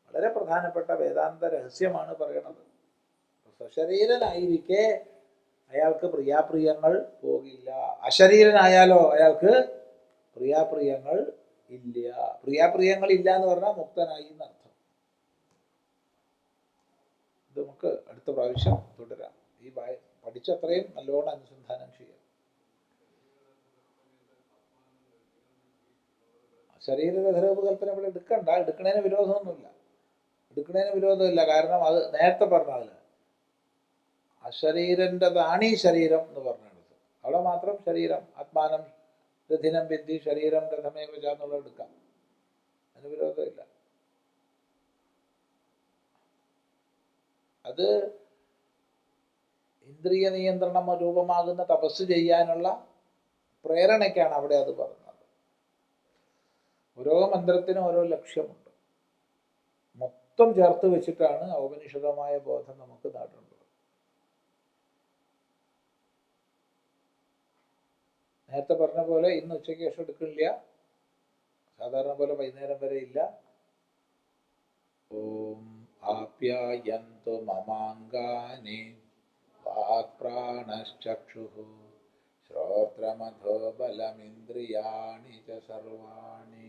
വളരെ പ്രധാനപ്പെട്ട വേദാന്ത രഹസ്യമാണ് പറയണത്. സശരീരനായിരിക്കെ അയാൾക്ക് പ്രിയാപ്രിയങ്ങൾ പോകില്ല. അശരീരനായാലോ അയാൾക്ക് പ്രിയാപ്രിയങ്ങൾ ഇല്ല. പ്രിയാപ്രിയങ്ങൾ ഇല്ല എന്ന് പറഞ്ഞാൽ മുക്തനായി എന്നർത്ഥം. ഇത് നമുക്ക് അടുത്ത പ്രാവശ്യം തുടരാം. ഈ പഠിച്ചത്രയും നല്ലോണം അനുസന്ധാനം ചെയ്യാം. ശരീരരഥരൂപകൽപ്പന ഇവിടെ എടുക്കണ്ട, എടുക്കണേന് വിരോധമൊന്നുമില്ല, എടുക്കണേന് വിരോധമില്ല. കാരണം അത് നേരത്തെ പറഞ്ഞതിൽ അശരീരൻ്റെതാണ് ഈ ശരീരം എന്ന് പറഞ്ഞെടുത്ത് അവിടെ മാത്രം ശരീരം ആത്മാനം രഥിനം വിദ്ധി ശരീരം രഥമേവ എന്നുള്ളത് എടുക്കാം, അതിന് വിരോധമില്ല. അത് ഇന്ദ്രിയ നിയന്ത്രണം രൂപമാകുന്ന തപസ് ചെയ്യാനുള്ള പ്രേരണയ്ക്കാണ് അവിടെ അത് പറഞ്ഞത്. ഓരോ മന്ത്രത്തിനും ഓരോ ലക്ഷ്യമുണ്ട്. മൊത്തം ചേർത്ത് വെച്ചിട്ടാണ് ഔപനിഷദമായ ബോധം നമുക്ക് നേടേണ്ടത്. നേരത്തെ പറഞ്ഞ പോലെ ഇന്ന് ഉച്ചയ്ക്ക് ശേഷം എടുക്കില്ല, സാധാരണ പോലെ വൈകുന്നേരം വരെ ഇല്ല. ഓം ആപ്യായന്തു മമാംഗാനി വാക്പ്രാണശ്ചക്ഷുഃ ശ്രോത്രമഥോ ബലമിന്ദ്രിയാണി ച സർവാണി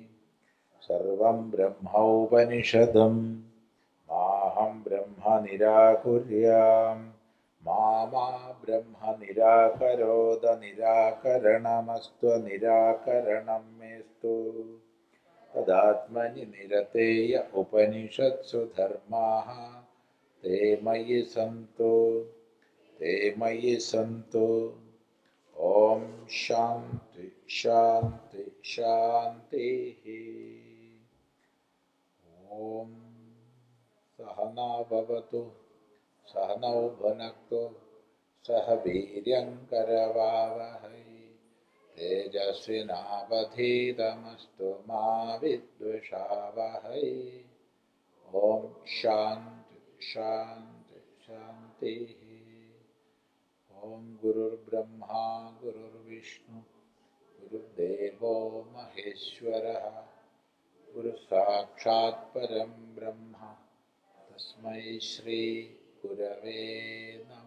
സർവം ബ്രഹ്മോപനിഷദം മാഹം ബ്രഹ്മ നിരാകുര്യാം മാമാ ബ്രഹ്മ നിരാകരോത നിരാകരണമസ്ത്വ നിരാകരണം മേസ്തു തദാത്മനി നിരതേയ ഉപനിഷത്സു ധർമാഃ തേ മയി സന്തു തേ മയി സന്തു. ഓം ശാന്തി ശാന്തി ശാന്തി. ഓം സഹനാ ഭവതു സഹനൗ ഭുനക്തു സഹ വീര്യം കരവാവഹൈ തേജസ്വിനാവധീതമസ്തു മാ വിദ്വിഷാവഹൈ. ഓം ശാന്തി ശാന്തി ശാന്തി. ഓം ഗുരുർബ്രഹ്മാ ഗുരുർവിഷ്ണു ഗുരുദേവോ മഹേശ്വരഃ ഗുരുസാക്ഷാത് പരം ബ്രഹ്മ തസ്മൈ ശ്രീ ഗുരവേ നമഃ.